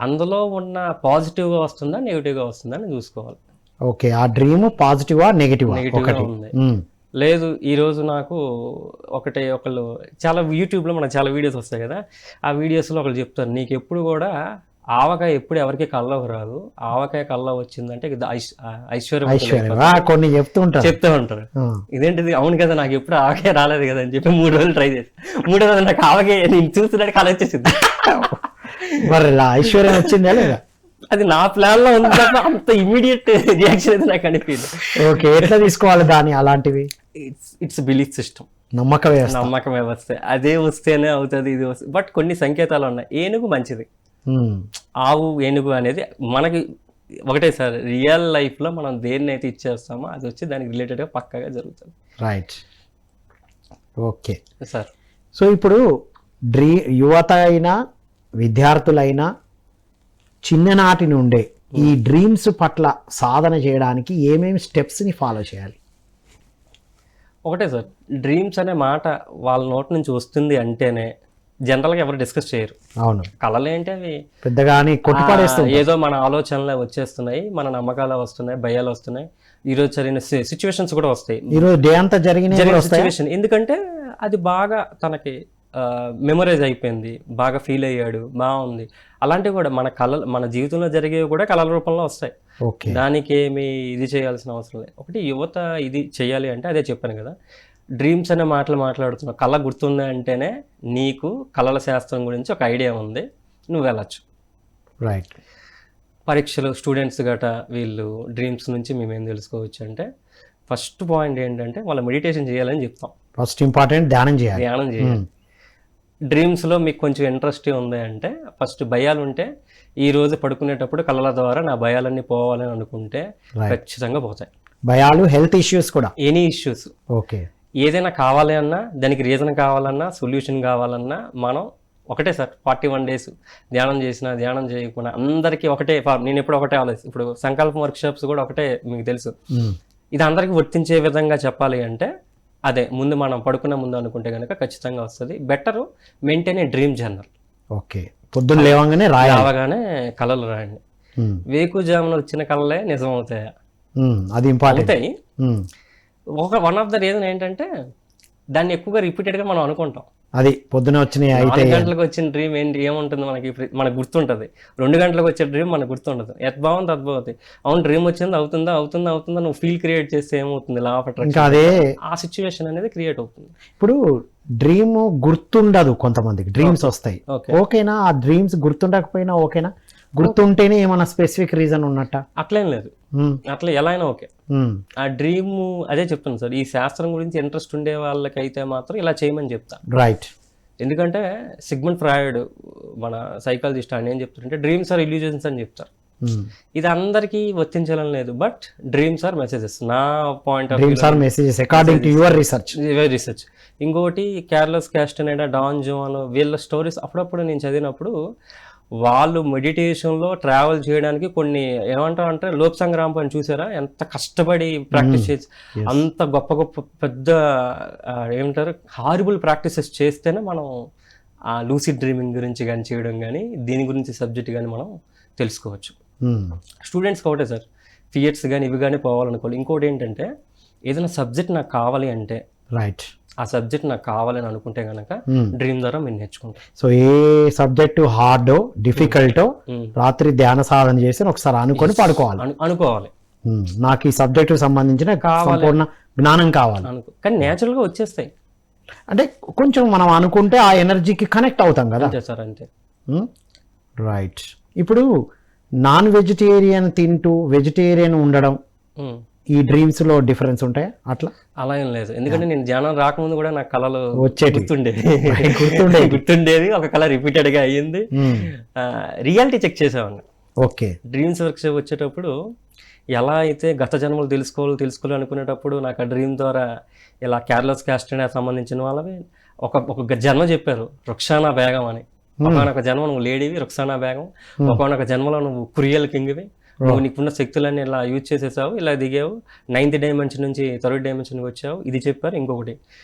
అందులో ఉన్న పాజిటివ్గా వస్తుందా నెగిటివ్గా వస్తుందా అని చూసుకోవాలి. ఓకే. ఆ డ్రీమ్ పాజిటివా నెగిటివా ఉంది. లేదు ఈరోజు నాకు ఒకళ్ళు చాలా యూట్యూబ్లో మనకు చాలా వీడియోస్ వస్తాయి కదా, ఆ వీడియోస్లో ఒకళ్ళు చెప్తారు, నీకు ఎప్పుడు కూడా ఆవకాయ ఎప్పుడు ఎవరికి కళ్ళకు రాదు, ఆవకాయ కళ్ళ వచ్చిందంటే ఐశ్వర్యం కొన్ని చెప్తూ ఉంటారు. ఇదేంటిది? అవును కదా, నాకు ఎప్పుడు ఆవకాయ రాలేదు కదా అని చెప్పి 3 రోజులు ట్రై చేసి 3వ రోజు నాకు ఆవకాయ నేను చూస్తున్నాడు కళ వచ్చేసింది. మరి ఐశ్వర్యం వచ్చిందా లేదా? అది నా ప్లాన్ లో ఉంది తప్ప అంత ఇమీడియట్ రియాక్షన్ అయితే నాకు అనిపించింది. ఓకే. ఎట్లా తీసుకోవాలి దాన్ని? అలాంటివి ఇట్స్ బిలీఫ్ సిస్టమ్, నమ్మక వ్యవస్థ. అదే వస్తేనే అవుతుంది, ఇది వస్తుంది. బట్ కొన్ని సంకేతాలు ఉన్నాయి. ఏనుగు మంచిది, ఆవు ఏనుగు అనేది మనకి ఒకటే సార్. రియల్ లైఫ్ లో మనం దేన్ని అయితే ఇచ్చేస్తామో అది వచ్చి దానికి రిలేటెడ్ గా పక్కాగా జరుగుతుంది. రైట్. Okay sir. సో ఇప్పుడు యువత అయినా విద్యార్థులైనా చిన్ననాటి నుండే ఈ డ్రీమ్స్ పట్ల సాధన చేయడానికి ఏమేమి స్టెప్స్ని ఫాలో చేయాలి? ఒకటే సార్, డ్రీమ్స్ అనే మాట వాళ్ళ నోటి నుంచి వస్తుంది అంటేనే జనరల్గా ఎవరు డిస్కస్ చేయరు. అవును. కళలు ఏంటి అవి పెద్దగా కొట్టిపడేస్తాయి, ఏదో మన ఆలోచనలే వచ్చేస్తున్నాయి, మన నమ్మకాలు వస్తున్నాయి, భయాలు వస్తున్నాయి, ఈరోజు జరిగిన సిచ్యువేషన్స్ కూడా వస్తాయి, ఈరోజు డే అంతా జరిగిన సిచ్యువేషన్. ఎందుకంటే అది బాగా తనకి మెమరైజ్ అయిపోయింది, బాగా ఫీల్ అయ్యాడు, బాగుంది. అలాంటివి కూడా మన జీవితంలో జరిగేవి కూడా కళల రూపంలో వస్తాయి. ఓకే. దానికి ఏమి ఇది చేయాల్సిన అవసరం లేదు. ఒకటి యువత ఇది చేయాలి అంటే అదే చెప్పాను కదా, డ్రీమ్స్ అనే మాటలు మాట్లాడుతున్నావు. కళ గుర్తుంది అంటేనే నీకు కళల శాస్త్రం గురించి ఒక ఐడియా ఉంది, నువ్వు వెళ్ళచ్చు. రైట్. పరీక్షలు స్టూడెంట్స్ గట వీళ్ళు డ్రీమ్స్ నుంచి మేమేం తెలుసుకోవచ్చు అంటే, ఫస్ట్ పాయింట్ ఏంటంటే వాళ్ళ మెడిటేషన్ చేయాలని చెప్తాం. ఫస్ట్ ఇంపార్టెంట్ ధ్యానం చేయాలి. ధ్యానం చేయాలి. డ్రీమ్స్లో మీకు కొంచెం ఇంట్రెస్ట్ ఉంది అంటే, ఫస్ట్ భయాలు ఉంటే ఈ రోజు పడుకునేటప్పుడు కళల ద్వారా నా భయాలన్నీ పోవాలని అనుకుంటే ఖచ్చితంగా పోతాయి. భయాలు, హెల్త్ ఇష్యూస్ కూడా, ఎనీ ఇష్యూస్. ఓకే. ఏదైనా కావాలి అన్నా, దానికి రీజన్ కావాలన్నా, సొల్యూషన్ కావాలన్నా మనం ఒకటే సార్ 41 days ధ్యానం చేసినా ధ్యానం చేయకుండా అందరికీ ఒకటే. నేను ఎప్పుడు ఒకటే ఆలోచి, ఇప్పుడు సంకల్పం వర్క్షాప్స్ కూడా ఒకటే, మీకు తెలుసు. ఇది అందరికీ వర్తించే విధంగా చెప్పాలి అంటే అదే, ముందు మనం పడుకునే ముందు అనుకుంటే కనుక ఖచ్చితంగా వస్తుంది. Better maintain a dream journal. Okay. పొద్దున్న లేవగానే రావగానే కళలు రాయండి. వేకుజామున వచ్చిన కళలే నిజం అవుతాయా? అది ఇంపార్టెంట్. అవుతాయి. వన్ ఆఫ్ ద రీజన్ ఏంటంటే దాన్ని ఎక్కువగా రిపీటెడ్గా మనం అనుకుంటాం. అది పొద్దున వచ్చిన 4 గంటలకు వచ్చిన డ్రీమ్ ఏముంటుంది మనకు గుర్తుంటుంది. 2 గంటలకు వచ్చే డ్రీమ్ మనకు గుర్తుండదు. బాగుంది అద్భుతం. అవును, డ్రీమ్ వచ్చింది, అవుతుందా నువ్వు ఫీల్ క్రియేట్ చేస్తే ఏమవుతుంది, లా ఆఫ్ అట్రాక్షన్, అదే ఆ సిచ్యువేషన్ అనేది క్రియేట్ అవుతుంది. ఇప్పుడు డ్రీమ్ గుర్తుండదు కొంతమందికి, డ్రీమ్స్ వస్తాయి. ఓకేనా? ఆ డ్రీమ్స్ గుర్తుండకపోయినా ఓకేనా? గుర్తుంటేనే ఏమన్నా స్పెసిఫిక్ రీజన్ ఉన్నట్ట? అట్లేం లేదు, అట్లా ఎలా అయినా ఓకే. ఆ డ్రీమ్ అదే చెప్తాను సార్, ఈ శాస్త్రం గురించి ఇంట్రెస్ట్ ఉండే వాళ్ళకైతే మాత్రం ఇలా చేయమని చెప్తా. రైట్. ఎందుకంటే సిగ్మండ్ ఫ్రాయిడ్ మన సైకాలజిస్ట్ ఆయన ఏం చెప్తారంటే, డ్రీమ్స్ ఆర్ ఇల్యూజన్స్ అని చెప్తారు. ఇది అందరికీ వర్తించాలని లేదు, బట్ డ్రీమ్స్ ఆర్ మెసేజెస్. నా point of dreams are messages according to your research. ఇంకోటి కార్లోస్ క్యాస్టనెడా, డాన్ జోన్, వీళ్ళ స్టోరీస్ అప్పుడప్పుడు నేను చదివినప్పుడు, వాళ్ళు మెడిటేషన్లో ట్రావెల్ చేయడానికి కొన్ని ఏమంటారు అంటే, లోప్ సంగ్రామ్ పని చూసారా, ఎంత కష్టపడి ప్రాక్టీస్ చేసి, అంత గొప్ప గొప్ప పెద్ద ఏమంటారు హారిబుల్ ప్రాక్టీసెస్ చేస్తేనే మనం ఆ లూసిడ్ డ్రీమింగ్ గురించి కానీ చేయడం కానీ, దీని గురించి సబ్జెక్ట్ కానీ మనం తెలుసుకోవచ్చు. స్టూడెంట్స్కి ఒకటే సార్, ఫియట్స్ కానీ ఇవి కానీ పోవాలనుకోవాలి. ఇంకోటి ఏంటంటే, ఏదైనా సబ్జెక్ట్ నాకు కావాలి అంటే, రైట్, ఆ సబ్జెక్ట్ నాకు కావాలని అనుకుంటే కనుక డ్రీమ్ ద్వారా మీరు నేర్చుకుంటాం. సో ఏ సబ్జెక్టు హార్డో డిఫికల్టో రాత్రి ధ్యాన సాధన చేసి ఒకసారి అనుకోవాలి. నాకు ఈ సబ్జెక్టు సంబంధించిన సంపూర్ణ జ్ఞానం కావాలి కానీ నేచురల్ గా వచ్చేస్తాయి. అంటే కొంచెం మనం అనుకుంటే ఆ ఎనర్జీకి కనెక్ట్ అవుతాం కదా సార్, అంతే. రైట్. ఇప్పుడు నాన్ వెజిటేరియన్ తింటూ వెజిటేరియన్ ఉండడం, ఈ డ్రీమ్స్ లో డిఫరెన్స్ ఉంటాయి? అట్లా అలా ఏం లేదు, ఎందుకంటే నేను ధ్యానం రాకముందు కూడా నాకు కళలు గుర్తుండేది. ఒక కళ రిపీటెడ్ గా అయ్యింది. రియాలిటీ చెక్ చేసేవాడిని. ఓకే. డ్రీమ్స్ వర్క్షాప్ వచ్చేటప్పుడు ఎలా అయితే గత జన్మలు తెలుసుకోవాలి అనుకునేటప్పుడు నాకు ఆ డ్రీమ్ ద్వారా ఇలా కార్లోస్ క్యాస్టనెడా సంబంధించిన వాళ్ళవి ఒక జన్మ చెప్పారు, రుక్సానా బేగం అని. ఒకనొక జన్మ నువ్వు లేడీవి, రుక్సానా బేగం. ఒకనొక జన్మలో నువ్వు కురియల్ కింగ్వి, నువ్వు నీకున్న శక్తులన్నీ ఇలా యూజ్ చేసేసావు, ఇలా దిగావు, 9th dimension నుంచి 3rd dimensionకి వచ్చావు, ఇది చెప్పారు. ఇంకొకటి,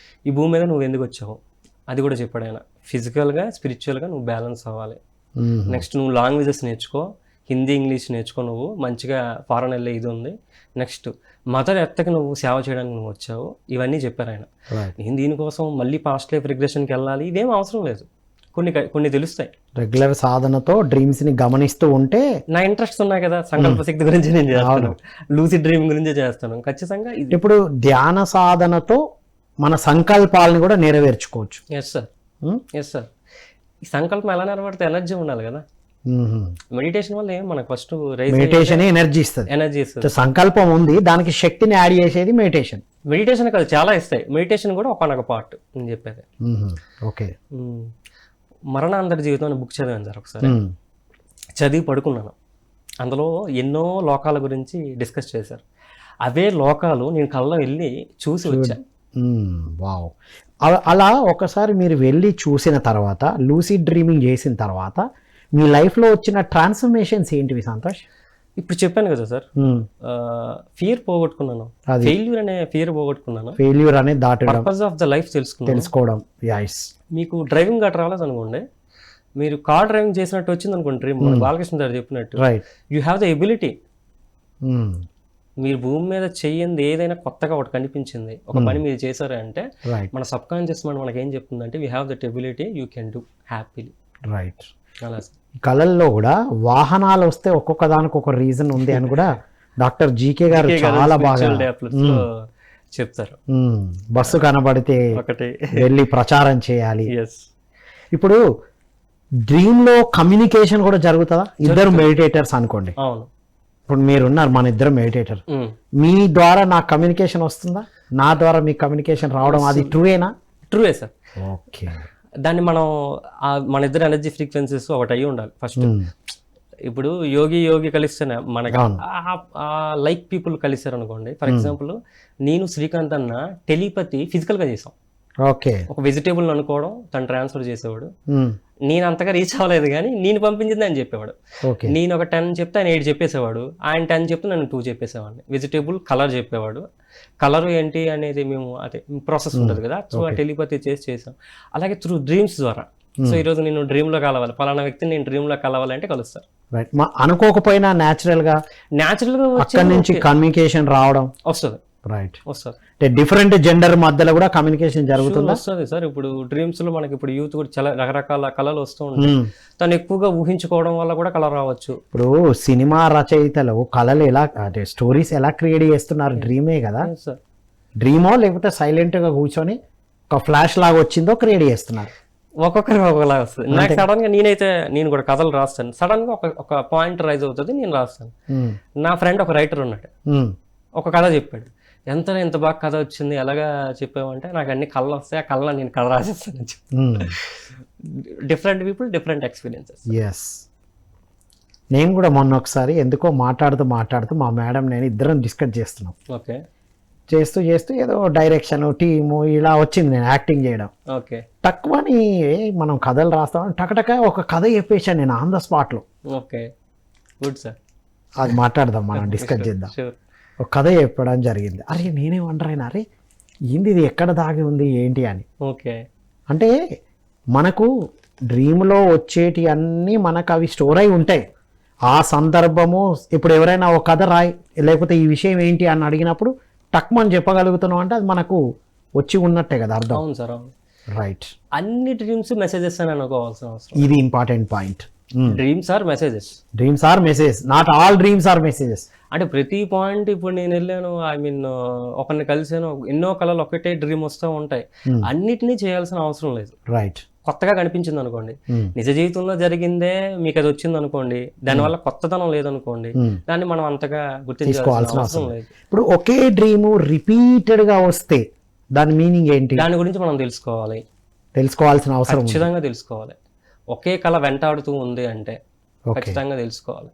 ఈ భూమి మీద నువ్వు ఎందుకు వచ్చావు అది కూడా చెప్పాడు ఆయన. ఫిజికల్గా స్పిరిచువల్గా నువ్వు బ్యాలెన్స్ అవ్వాలి. నెక్స్ట్ నువ్వు లాంగ్వేజెస్ నేర్చుకో, హిందీ ఇంగ్లీష్ నేర్చుకో, నువ్వు మంచిగా ఫారెన్ వెళ్ళే ఇది ఉంది. నెక్స్ట్ మదర్ ఎర్త్కి నువ్వు సేవ చేయడానికి నువ్వు వచ్చావు, ఇవన్నీ చెప్పారు ఆయన. నేను దీనికోసం మళ్ళీ పాస్ట్ లైఫ్ రిగ్రెషన్కి వెళ్ళాలి, ఇదేం అవసరం లేదు. కొన్ని తెలుస్తాయి. రెగ్యులర్ సాధనతో డ్రీమ్స్ ని గమనిస్తూ ఉంటే, నా ఇంట్రెస్ట్ ఉన్నాయి కదా, సంకల్ప శక్తి గురించి నేను చేస్తాను, లూసిడ్ డ్రీమ్ గురించి చేస్తాను ఖచ్చితంగా. ఇప్పుడు ధ్యాన సాధనతో మన సంకల్పాలను కూడా నెరవేర్చుకోవచ్చు. Yes sir. ఈ సంకల్పం ఎలా నెరవేరితే ఎనర్జీ ఉండాలి కదా. మెడిటేషన్ వల్ల మనకు ఫస్ట్ మెడిటేషన్ ఎనర్జీ ఇస్తుంది. సంకల్పం ఉంది, దానికి శక్తిని యాడ్ చేసేది మెడిటేషన్. మెడిటేషన్ కాదు, చాలా ఇస్తాయి. మెడిటేషన్ కూడా ఒకనొక పార్ట్ నేను చెప్పేది. ఓకే. మరణాంతర జీవితం అని బుక్ చదివాను సార్ ఒకసారి. చదివి పడుకున్నాను. అందులో ఎన్నో లోకాల గురించి డిస్కస్ చేశారు. అవే లోకాలు నేను కళ్ళలో వెళ్ళి చూసి వచ్చాను. వావ్. అలా ఒకసారి మీరు వెళ్ళి చూసిన తర్వాత, లూసిడ్ డ్రీమింగ్ చేసిన తర్వాత మీ లైఫ్లో వచ్చిన ట్రాన్స్ఫర్మేషన్స్ ఏంటివి సంతోష్? ఇప్పుడు చెప్పాను కదా సార్, ఫియర్ పోగొట్టుకున్నాను, ఫెయిల్యూర్ అనే ఫియర్ పోగొట్టుకున్నాను, ఫెయిల్యూర్ అనే దాటడం, పర్పస్ ఆఫ్ ద లైఫ్ తెలుసుకోవడం. మీకు డ్రైవింగ్ గట్రా రాలేదు అనుకోండి, మీరు కార్ డ్రైవింగ్ చేసినట్టు వచ్చింది అనుకోండి డ్రీమ్, బాలకృష్ణ గారు చెప్పినట్టు, యూ హ్యావ్ ద ఎబిలిటీ. మీరు భూమి మీద చెయ్యింది ఏదైనా కొత్తగా ఒకటి కనిపించింది, ఒక పని మీరు చేశారు అంటే రైట్ మన సబ్ కాన్షియస్ మైండ్ మనకి ఏం చెప్తుందంటే we have that ability, you can do happily. Right. అలా కళల్లో కూడా వాహనాలు వస్తే ఒక్కొక్క దానికి ఒక రీజన్ ఉంది అని కూడా డాక్టర్ జీకే గారు చాలా బాగా చెప్తారు. బస్సు కనబడితే ఒకటి వెళ్ళి ప్రచారం చేయాలి. ఎస్. ఇప్పుడు డ్రీమ్ లో కమ్యూనికేషన్ కూడా జరుగుతుందా? ఇద్దరు మెడిటేటర్స్ అనుకోండి, అవును. ఇప్పుడు మీరున్నారు, మన ఇద్దరు మెడిటేటర్, మీ ద్వారా నాకు కమ్యూనికేషన్ వస్తుందా, నా ద్వారా మీకు కమ్యూనికేషన్ రావడం, అది ట్రూయేనా? ట్రూయే సార్. ఓకే. దాన్ని మనం మన ఇద్దరు ఎనర్జీ ఫ్రీక్వెన్సీస్ ఒకటి అయ్యి ఉండాలి ఫస్ట్. ఇప్పుడు యోగి కలిస్తేనే మనకి లైక్ పీపుల్ కలిసారు అనుకోండి. ఫర్ ఎగ్జాంపుల్ నేను శ్రీకాంత్ అన్న టెలిపతి ఫిజికల్గా చేసాం. ఓకే. ఒక వెజిటేబుల్ అనుకోవడం, తను ట్రాన్స్ఫర్ చేసేవాడు. నేను అంతగా రీచ్ అవ్వలేదు కానీ నేను పంపించింది ఆయన చెప్పేవాడు. నేను ఒక 10 చెప్తే ఆయన 8 చెప్పేసేవాడు, ఆయన 10 చెప్తే నేను 2 చెప్పేసేవాడిని. వెజిటేబుల్ కలర్ చెప్పేవాడు. కలర్ ఏంటి అనేది మేము అదే ప్రాసెస్ ఉంటుంది కదా, సో ఆ టెలిపతి చేసాం. అలాగే త్రూ డ్రీమ్స్ ద్వారా. సో ఈరోజు నేను డ్రీమ్లో కలవాలి, పలానా వ్యక్తిని నేను డ్రీమ్లో కలవాలంటే కలుస్తాను. రైట్. అనుకోకపోయినా న్యాచురల్ గా అక్కడి నుంచి కమ్యూనికేషన్ రావడం వస్తుంది. రైట్. వస్తుంది. అంటే డిఫరెంట్ జెండర్ మధ్యలో కూడా కమ్యూనికేషన్ జరుగుతుంది. వస్తుంది సార్. ఇప్పుడు డ్రీమ్స్ లో మనకి ఇప్పుడు యూత్ కూడా చాలా రకరకాల కళలు వస్తూ ఉంటాయి. తను ఎక్కువగా ఊహించుకోవడం వల్ల కూడా కళ రావచ్చు. ఇప్పుడు సినిమా రచయితలు కళలు ఎలా అంటే స్టోరీస్ ఎలా క్రియేట్ చేస్తున్నారు? డ్రీమే కదా, డ్రీమో లేకపోతే సైలెంట్ గా కూర్చొని ఒక ఫ్లాష్ లాగా వచ్చిందో క్రియేట్ చేస్తున్నారు. ఒక్కొక్కరికి ఒకలా వస్తుంది. నాకు సడన్ గా నేను కూడా కథలు రాస్తాను. సడన్ గా ఒక పాయింట్ రైజ్ అవుతుంది, నేను రాస్తాను. నా ఫ్రెండ్ ఒక రైటర్ ఉన్నాడు, ఒక కథ చెప్పాడు. ఎంత బాగా కథ వచ్చింది, ఎలాగా చెప్పామంటే నాకు అన్ని కళ్ళు వస్తాయి, ఆ కళ్ళ నేను కథ రాసేస్తాను. Different people different experiences. Yes. నేను కూడా మొన్న ఒకసారి ఎందుకో మాట్లాడుతూ మా మేడం నేను ఇద్దరం డిస్కస్ చేస్తున్నాం. ఓకే. చేస్తూ ఏదో డైరెక్షన్ టీము ఇలా వచ్చింది, నేను యాక్టింగ్ చేయడం. ఓకే. తక్కువని మనం కథలు రాస్తామని టకటక ఒక కథ చెప్పేశాను నేను ఆన్ ద స్పాట్లో. Okay, good sir. అది మాట్లాడదాం, మనం డిస్కస్ చేద్దాం. ఒక కథ చెప్పడం జరిగింది. అరే నేనేమంటారైనా, అరే ఏంది ఇది, ఎక్కడ దాగి ఉంది ఏంటి అని. ఓకే. అంటే మనకు డ్రీమ్లో వచ్చేటి అన్నీ మనకు అవి స్టోర్ అయి ఉంటాయి. ఆ సందర్భము ఇప్పుడు ఎవరైనా ఒక కథ రాయి లేకపోతే ఈ విషయం ఏంటి అని అడిగినప్పుడు టక్మని చెప్పగలుగుతున్నాం అంటే అది మనకు వచ్చి ఉన్నట్టే కదా అర్థం. అవును సార్, అవును. రైట్. అన్ని డ్రీమ్స్ మెసేజెస్ అని అనుకోవాల్సిన అవసరం. ఇది important point. Dreams are messages. Dreams are messages, not all dreams are messages. అంటే ప్రతి పాయింట్, ఇప్పుడు నేను వెళ్ళాను, ఒకరిని కలిసాను, ఎన్నో కళలు ఒకటే డ్రీమ్ వస్తూ ఉంటాయి. అన్నిటినీ చేయాల్సిన అవసరం లేదు. రైట్. కొత్తగా కనిపించింది అనుకోండి, నిజ జీవితంలో జరిగిందే మీకు అది వచ్చింది అనుకోండి, దానివల్ల కొత్తదనం లేదనుకోండి, దాన్ని మనం అంతగా గుర్తించుకోవాల్సిన అవసరం లేదు. ఇప్పుడు ఒకే డ్రీమ్ రిపీటెడ్ గా వస్తే దాని మీనింగ్ ఏంటి? దాని గురించి మనం తెలుసుకోవాల్సిన అవసరం ఖచ్చితంగా తెలుసుకోవాలి. ఒకే కళ వెంటాడుతూ ఉంది అంటే ఖచ్చితంగా తెలుసుకోవాలి.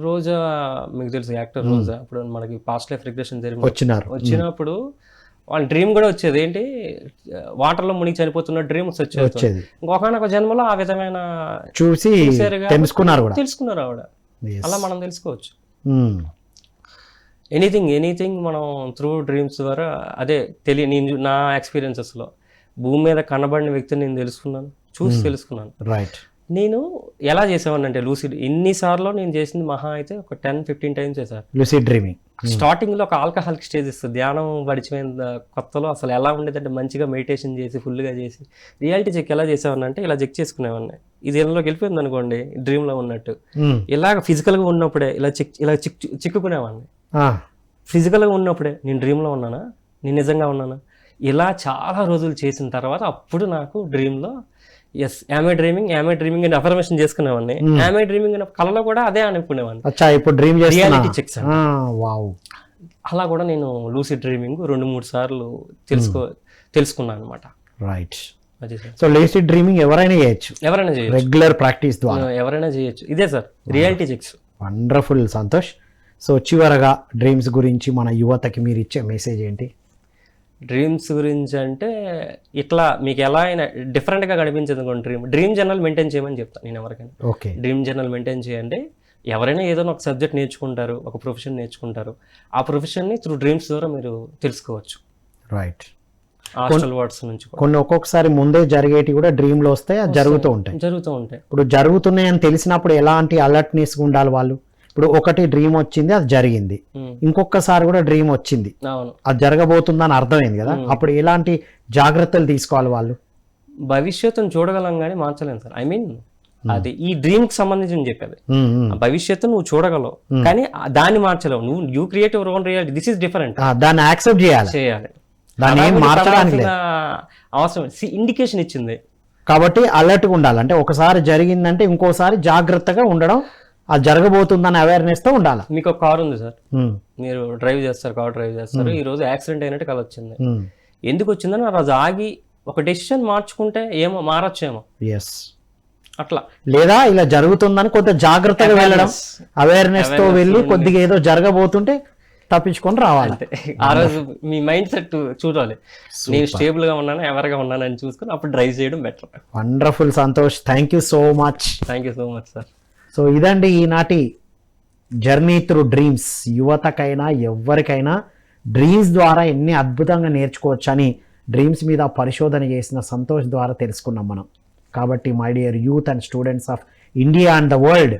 రోజా మీకు తెలుసు, యాక్టర్ రోజా, ఇప్పుడు మనకి పాస్ట్ లైఫ్ రిగ్రెషన్ వచ్చినప్పుడు వాళ్ళ డ్రీమ్ కూడా వచ్చేది ఏంటి, వాటర్లో మునిగి చనిపోతున్న డ్రీమ్స్ వచ్చేది. ఇంకొక జన్మలో ఆ విధమైన చూసి తెలుసుకున్నారు ఆవిడ. అలా మనం తెలుసుకోవచ్చు. ఎనీథింగ్ మనం త్రూ డ్రీమ్స్ ద్వారా. అదే నేను నా ఎక్స్పీరియన్సెస్లో భూమి మీద కనబడిన వ్యక్తిని నేను తెలుసుకున్నాను, చూసి తెలుసుకున్నాను. రైట్. నేను ఎలా చేసేవాడిని అంటే లూసిడ్ ఎన్నిసార్లు నేను చేసింది మహా అయితే ఒక 10-15 టైమ్స్ చేశాను. లూసిడ్ డ్రీమింగ్ స్టార్టింగ్ లో ఒక ఆల్కహాలిక్ స్టేజ్ ఇస్తుంది. ధ్యానం పడిచిపోయిన కొత్తలో అసలు ఎలా ఉండేదంటే మంచిగా మెడిటేషన్ చేసి ఫుల్గా చేసి రియాలిటీ చెక్ ఎలా చేసేవాడిని అంటే ఇలా చెక్ చేసుకునేవాడిని. ఇది ఎందులోకి వెళ్ళిపోయింది అనుకోండి, డ్రీమ్ లో ఉన్నట్టు. ఇలాగ ఫిజికల్ గా ఉన్నప్పుడే ఇలా చిక్కుకునేవాడిని. ఫిజికల్ గా ఉన్నప్పుడే నేను డ్రీమ్ లో ఉన్నానా, నేను నిజంగా ఉన్నానా, ఇలా చాలా రోజులు చేసిన తర్వాత అప్పుడు నాకు డ్రీమ్ లో ఎస్ యామ్ ఐ డ్రీమింగ్ అని అఫర్మేషన్ చేసుకునేవాడిని. యామ్ ఐ డ్రీమింగ్ అనే కళలో కూడా అదే అనుకునేవాడిని. Reality checks. అలా కూడా నేను లూసిడ్ డ్రీమింగ్ 2-3 సార్లు తెలుసుకున్నాను అనమాట. రైట్. సో లూసిడ్ డ్రీమింగ్ ఎవరైనా చేయొచ్చు, రెగ్యులర్ ప్రాక్టీస్ ద్వారా ఎవరైనా చేయొచ్చు. ఇదే sir reality checks. Wonderful Santosh. So చివరగా డ్రీమ్స్ గురించి మన యువతకి మీరు ఇచ్చే మెసేజ్ ఏంటి? డ్రీమ్స్ గురించి అంటే ఇట్లా మీకు ఎలా అయినా డిఫరెంట్గా కనిపించదు అనుకోండి, డ్రీమ్ జర్నల్ మెయింటైన్ చేయమని చెప్తాను నేను ఎవరికైనా. ఓకే. డ్రీమ్ జర్నల్ మెయింటైన్ చేయండి. ఎవరైనా ఏదైనా ఒక సబ్జెక్ట్ నేర్చుకుంటారు, ఒక ప్రొఫెషన్ నేర్చుకుంటారు, ఆ ప్రొఫెషన్ని త్రూ డ్రీమ్స్ ద్వారా మీరు తెలుసుకోవచ్చు. రైట్. హాస్టల్ వర్డ్స్ నుంచి కొన్ని ఒక్కొక్కసారి ముందే జరిగేటి కూడా డ్రీమ్లో వస్తాయి, జరుగుతూ ఉంటాయి. ఇప్పుడు జరుగుతున్నాయని తెలిసినప్పుడు ఎలాంటి అలర్ట్నెస్ ఉండాలి వాళ్ళు? ఇప్పుడు ఒకటి డ్రీమ్ వచ్చింది, అది జరిగింది. ఇంకొకసారి కూడా డ్రీమ్ వచ్చింది, అవును. అది జరగబోతుందని అర్థమైంది కదా. అప్పుడు ఎలాంటి జాగ్రత్తలు తీసుకోవాలి వాళ్ళు? భవిష్యత్తును చూడగలం కానీ మార్చలేం సార్. ఐ మీన్ అది ఈ డ్రీమ్ కి సంబంధించి చెప్పేది. భవిష్యత్తు నువ్వు చూడగలవు కానీ దాన్ని మార్చలేవు. నువ్వు you create your own reality. This is different. దాన్ని యాక్సెప్ట్ చేయాలి. దాన్ని ఏం మార్చడానికి లేదు. అవసరం ఇండికేషన్ ఇచ్చింది కాబట్టి అలర్ట్గా ఉండాలి. అంటే ఒకసారి జరిగిందంటే ఇంకోసారి జాగ్రత్తగా ఉండడం, అది జరగబోతుందని అవేర్నెస్ తో ఉండాలి. మీకు ఒక కార్ ఉంది సార్, మీరు డ్రైవ్ చేస్తారు, కార్ డ్రైవ్ చేస్తారు, ఈ రోజు యాక్సిడెంట్ అయినట్టు కల వచ్చింది. ఎందుకు వచ్చిందని ఆ రోజు ఆగి ఒక డెసిషన్ మార్చుకుంటే ఏమో మారొచ్చేమో. ఎస్, అట్లా. లేదా ఇలా జరుగుతుందని కొంత జాగ్రత్తగా వెళ్ళడం, అవేర్నెస్ తో వెళ్ళి కొద్దిగా ఏదో జరగబోతుంటే తప్పించుకొని రావాలి. ఆ రోజు మీ మైండ్ సెట్ చూడాలి, నేను స్టేబుల్ గా ఉన్నాను, ఎవరిగా ఉన్నాను అని చూసుకుని అప్పుడు డ్రైవ్ చేయడం better. Wonderful Santosh, thank you so much. Thank you so much sir. So ఇదండి ఈనాటి జర్నీ త్రూ డ్రీమ్స్. యువతకైనా ఎవరికైనా డ్రీమ్స్ ద్వారా ఎన్ని అద్భుతంగా నేర్చుకోవచ్చు అని డ్రీమ్స్ మీద పరిశోధన చేసిన సంతోష్ ద్వారా తెలుసుకున్నాం మనం. కాబట్టి my dear youth and students of India and the world,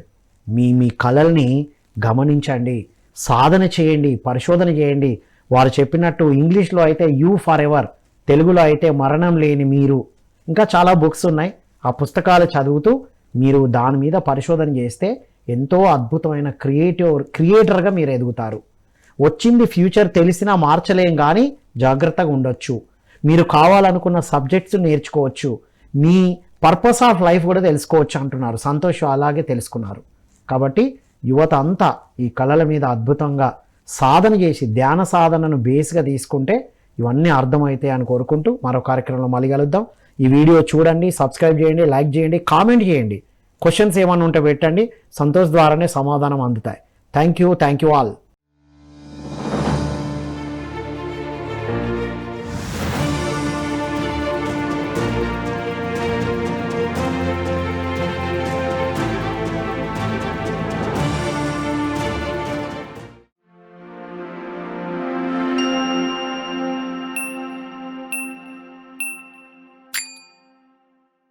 మీ కళల్ని గమనించండి, సాధన చేయండి, పరిశోధన చేయండి. వారు చెప్పినట్టు ఇంగ్లీష్లో అయితే యూ ఫర్ ఎవర్, తెలుగులో అయితే మరణం లేని మీరు, ఇంకా చాలా బుక్స్ ఉన్నాయి. ఆ పుస్తకాలు చదువుతూ మీరు దాని మీద పరిశోధన చేస్తే ఎంతో అద్భుతమైన క్రియేటర్గా మీరు ఎదుగుతారు. వచ్చింది ఫ్యూచర్ తెలిసినా మార్చలేం కానీ జాగ్రత్తగా ఉండొచ్చు. మీరు కావాలనుకున్న సబ్జెక్ట్స్ నేర్చుకోవచ్చు, మీ పర్పస్ ఆఫ్ లైఫ్ కూడా తెలుసుకోవచ్చు అంటున్నారు సంతోష్. అలాగే తెలుసుకున్నారు. కాబట్టి యువత అంతా ఈ కళల మీద అద్భుతంగా సాధన చేసి ధ్యాన సాధనను బేస్గా తీసుకుంటే ఇవన్నీ అర్థమవుతాయి అని కోరుకుంటూ మరో కార్యక్రమంలో మళ్ళీ కలుద్దాం. ఈ వీడియో చూడండి, సబ్స్క్రైబ్ చేయండి, లైక్ చేయండి, కామెంట్ చేయండి. క్వశ్చన్స్ ఏమన్నా ఉంటే పెట్టండి, సంతోష్ ద్వారానే సమాధానం అందుతాయి. Thank you all.